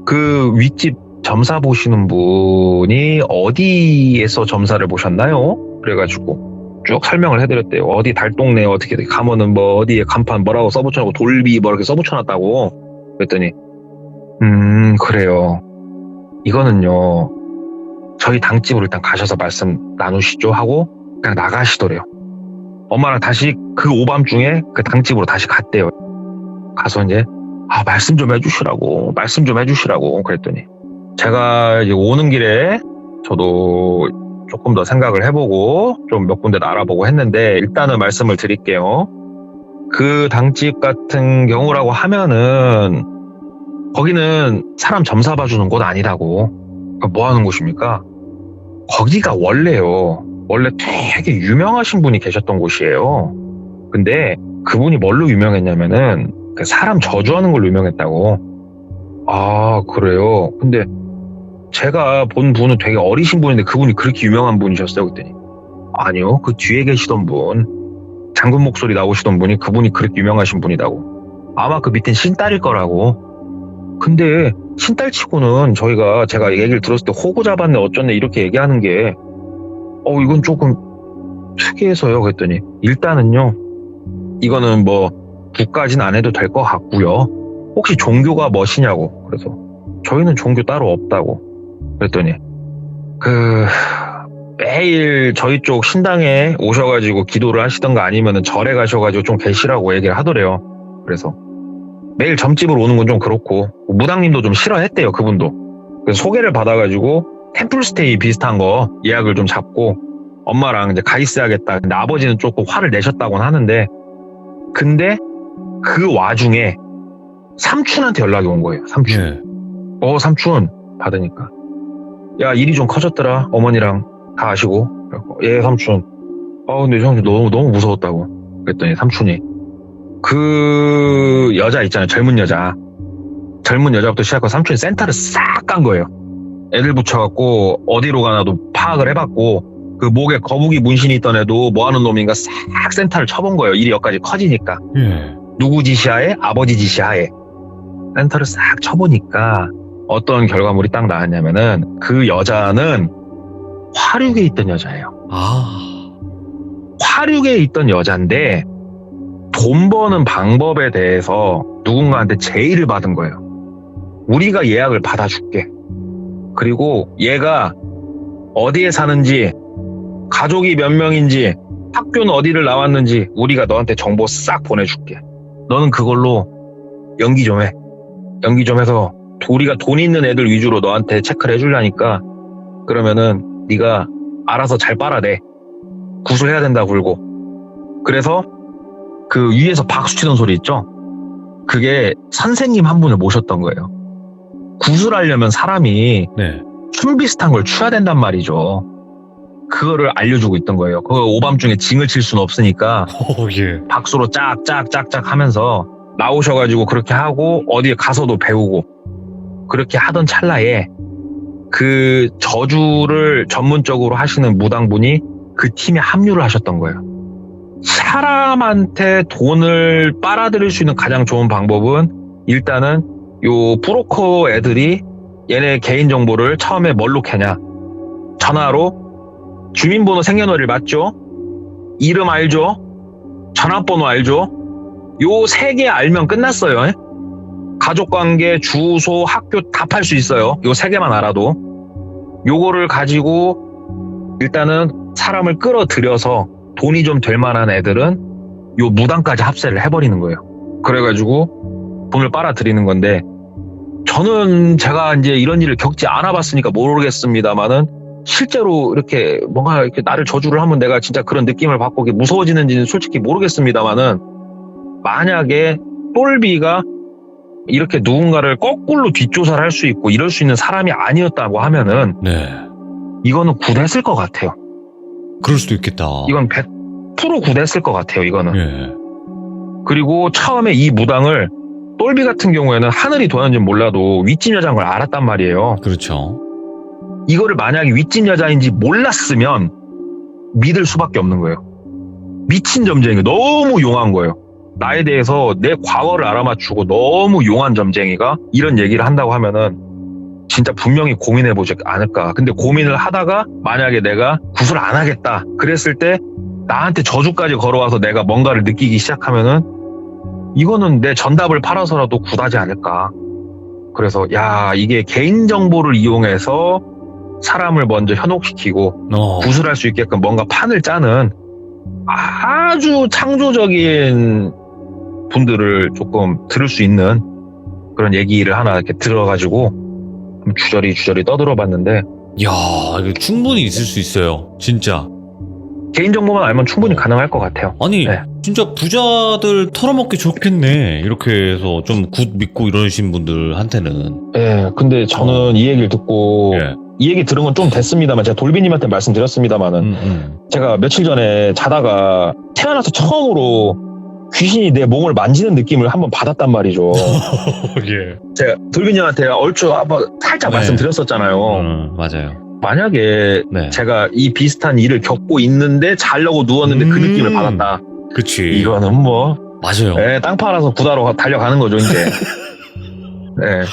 그 윗집 점사 보시는 분이 어디에서 점사를 보셨나요? 그래가지고 쭉 설명을 해드렸대요. 어디 달동네 어떻게 가면은 뭐 어디에 간판 뭐라고 써붙여놓고 돌비 뭐 이렇게 써붙여놨다고. 그랬더니 그래요. 이거는요 저희 당집으로 일단 가셔서 말씀 나누시죠 하고 그냥 나가시더래요. 엄마랑 다시 그 오밤중에 그 당집으로 다시 갔대요. 가서 이제 말씀 좀 해주시라고 그랬더니 제가 이제 오는 길에 저도 조금 더 생각을 해보고 좀 몇 군데 알아보고 했는데 일단은 말씀을 드릴게요. 그 당집 같은 경우라고 하면은 거기는 사람 점사 봐주는 곳 아니라고. 뭐 하는 곳입니까? 거기가 원래 되게 유명하신 분이 계셨던 곳이에요. 근데 그분이 뭘로 유명했냐면은 그 사람 저주하는 걸로 유명했다고. 아, 그래요? 근데 제가 본 분은 되게 어리신 분인데 그분이 그렇게 유명한 분이셨어요? 그랬더니 아니요, 그 뒤에 계시던 분, 장군 목소리 나오시던 분이 그분이 그렇게 유명하신 분이라고. 아마 그 밑엔 신딸일 거라고. 근데 신딸치고는 제가 얘기를 들었을 때 호구 잡았네 어쩌네 이렇게 얘기하는 게 이건 조금 특이해서요. 그랬더니 일단은요 이거는 뭐 국까지는 안 해도 될 것 같고요. 혹시 종교가 뭐시냐고. 그래서 저희는 종교 따로 없다고. 그랬더니 매일 저희 쪽 신당에 오셔가지고 기도를 하시던가 아니면은 절에 가셔가지고 좀 계시라고 얘기를 하더래요. 그래서 매일 점집으로 오는 건 좀 그렇고 무당님도 좀 싫어했대요. 그분도. 그래서 소개를 받아가지고 템플스테이 비슷한 거 예약을 좀 잡고 엄마랑 이제 가 있어야겠다. 근데 아버지는 조금 화를 내셨다고는 하는데 근데 그 와중에 삼촌한테 연락이 온 거예요. 삼촌. 삼촌 받으니까 야 일이 좀 커졌더라. 어머니랑 다 아시고. 예 삼촌. 근데 형 너무 무서웠다고. 그랬더니 삼촌이 그 여자 있잖아요. 젊은 여자부터 시작해서 삼촌이 센터를 싹 간 거예요. 애들 붙여갖고 어디로 가나도 파악을 해봤고 그 목에 거북이 문신이 있던 애도 뭐하는 놈인가 싹 센터를 쳐본 거예요. 일이 여기까지 커지니까. 누구 지시하에? 아버지 지시하에 센터를 싹 쳐보니까 어떤 결과물이 딱 나왔냐면은 그 여자는 화륙에 있던 여자예요. 화륙에 있던 여잔데 돈 버는 방법에 대해서 누군가한테 제의를 받은 거예요. 우리가 예약을 받아줄게. 그리고 얘가 어디에 사는지, 가족이 몇 명인지, 학교는 어디를 나왔는지 우리가 너한테 정보 싹 보내줄게. 너는 그걸로 연기 좀 해. 연기 좀 해서 우리가 돈 있는 애들 위주로 너한테 체크를 해주려니까 그러면은 네가 알아서 잘 빨아내. 구슬해야 된다 굴고. 그래서 그 위에서 박수 치던 소리 있죠? 그게 선생님 한 분을 모셨던 거예요. 구슬하려면 사람이 네. 춤 비슷한 걸 추야 된단 말이죠. 그거를 알려주고 있던 거예요. 그 오밤중에 징을 칠 수는 없으니까 예. 박수로 짝짝짝짝 하면서 나오셔가지고 그렇게 하고 어디에 가서도 배우고 그렇게 하던 찰나에 그 저주를 전문적으로 하시는 무당분이 그 팀에 합류를 하셨던 거예요. 사람한테 돈을 빨아들일 수 있는 가장 좋은 방법은 일단은 요 브로커 애들이 얘네 개인정보를 처음에 뭘로 캐냐. 전화로 주민번호 생년월일 맞죠? 이름 알죠? 전화번호 알죠? 요 3개 알면 끝났어요. 가족관계, 주소, 학교 다 팔 수 있어요. 요 3개만 알아도. 요거를 가지고 일단은 사람을 끌어들여서 돈이 좀 될 만한 애들은 요 무당까지 합세를 해버리는 거예요. 그래가지고 돈을 빨아들이는 건데 저는 제가 이제 이런 일을 겪지 않아봤으니까 모르겠습니다만은 실제로 이렇게 뭔가 이렇게 나를 저주를 하면 내가 진짜 그런 느낌을 받고 무서워지는지는 솔직히 모르겠습니다만은 만약에 똘비가 이렇게 누군가를 거꾸로 뒷조사를 할 수 있고 이럴 수 있는 사람이 아니었다고 하면은 네. 이거는 굿했을 것 같아요. 그럴 수도 있겠다. 이건 100% 굿했을 것 같아요. 이거는. 예. 그리고 처음에 이 무당을 똘비 같은 경우에는 하늘이 도는지는 몰라도 윗집 여자인 걸 알았단 말이에요. 그렇죠. 이거를 만약에 윗집 여자인지 몰랐으면 믿을 수밖에 없는 거예요. 미친 점쟁이 너무 용한 거예요. 나에 대해서 내 과거를 알아맞추고 너무 용한 점쟁이가 이런 얘기를 한다고 하면은 진짜 분명히 고민해보지 않을까. 근데 고민을 하다가 만약에 내가 구슬 안 하겠다 그랬을 때 나한테 저주까지 걸어와서 내가 뭔가를 느끼기 시작하면은 이거는 내 전답을 팔아서라도 굿하지 않을까. 그래서 야 이게 개인정보를 이용해서 사람을 먼저 현혹시키고 구슬할 수 있게끔 뭔가 판을 짜는 아주 창조적인 분들을 조금 들을 수 있는 그런 얘기를 하나 이렇게 들어가지고 주저리 떠들어봤는데 야, 이거 충분히 있을 수 있어요. 진짜. 개인정보만 알면 충분히 가능할 것 같아요. 아니, 네. 진짜 부자들 털어먹기 좋겠네. 이렇게 해서 좀 굿 믿고 이러신 분들한테는. 예, 근데 저는 이 얘기를 듣고 예. 이 얘기 들은 건 좀 됐습니다만 제가 돌비님한테 말씀드렸습니다만은 제가 며칠 전에 자다가 태어나서 처음으로 귀신이 내 몸을 만지는 느낌을 한번 받았단 말이죠. 예. 제가 돌비님한테 얼추 한번 살짝 네. 말씀드렸었잖아요. 맞아요. 만약에 네. 제가 이 비슷한 일을 겪고 있는데 자려고 누웠는데 그 느낌을 받았다. 그치. 이거는 뭐 맞아요. 땅 팔아서 구다로 달려가는 거죠 이제. 네.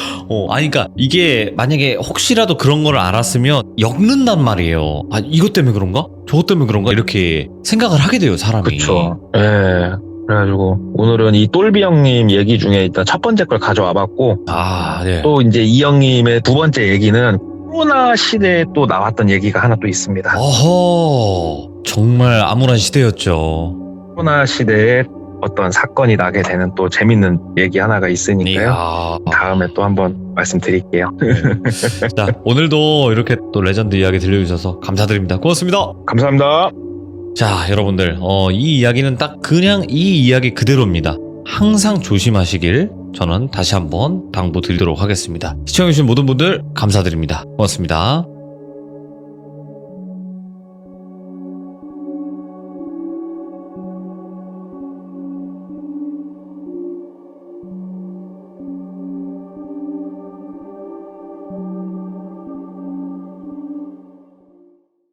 아니, 그러니까 이게 만약에 혹시라도 그런 걸 알았으면 엮는단 말이에요. 아, 이것 때문에 그런가? 저것 때문에 그런가? 이렇게 생각을 하게 돼요, 사람이. 그쵸. 예. 그래가지고 오늘은 이 똘비 형님 얘기 중에 일단 첫 번째 걸 가져와 봤고 아, 네. 또 이제 이 형님의 두 번째 얘기는 코로나 시대에 또 나왔던 얘기가 하나 또 있습니다. 어허, 정말 암울한 시대였죠. 코로나 시대에 어떤 사건이 나게 되는 또 재밌는 얘기 하나가 있으니까요. 이야. 다음에 또 한번 말씀드릴게요. 자, 오늘도 이렇게 또 레전드 이야기 들려주셔서 감사드립니다. 고맙습니다. 감사합니다. 자, 여러분들, 이 이야기는 딱 그냥 이 이야기 그대로입니다. 항상 조심하시길 저는 다시 한번 당부드리도록 하겠습니다. 시청해주신 모든 분들 감사드립니다. 고맙습니다.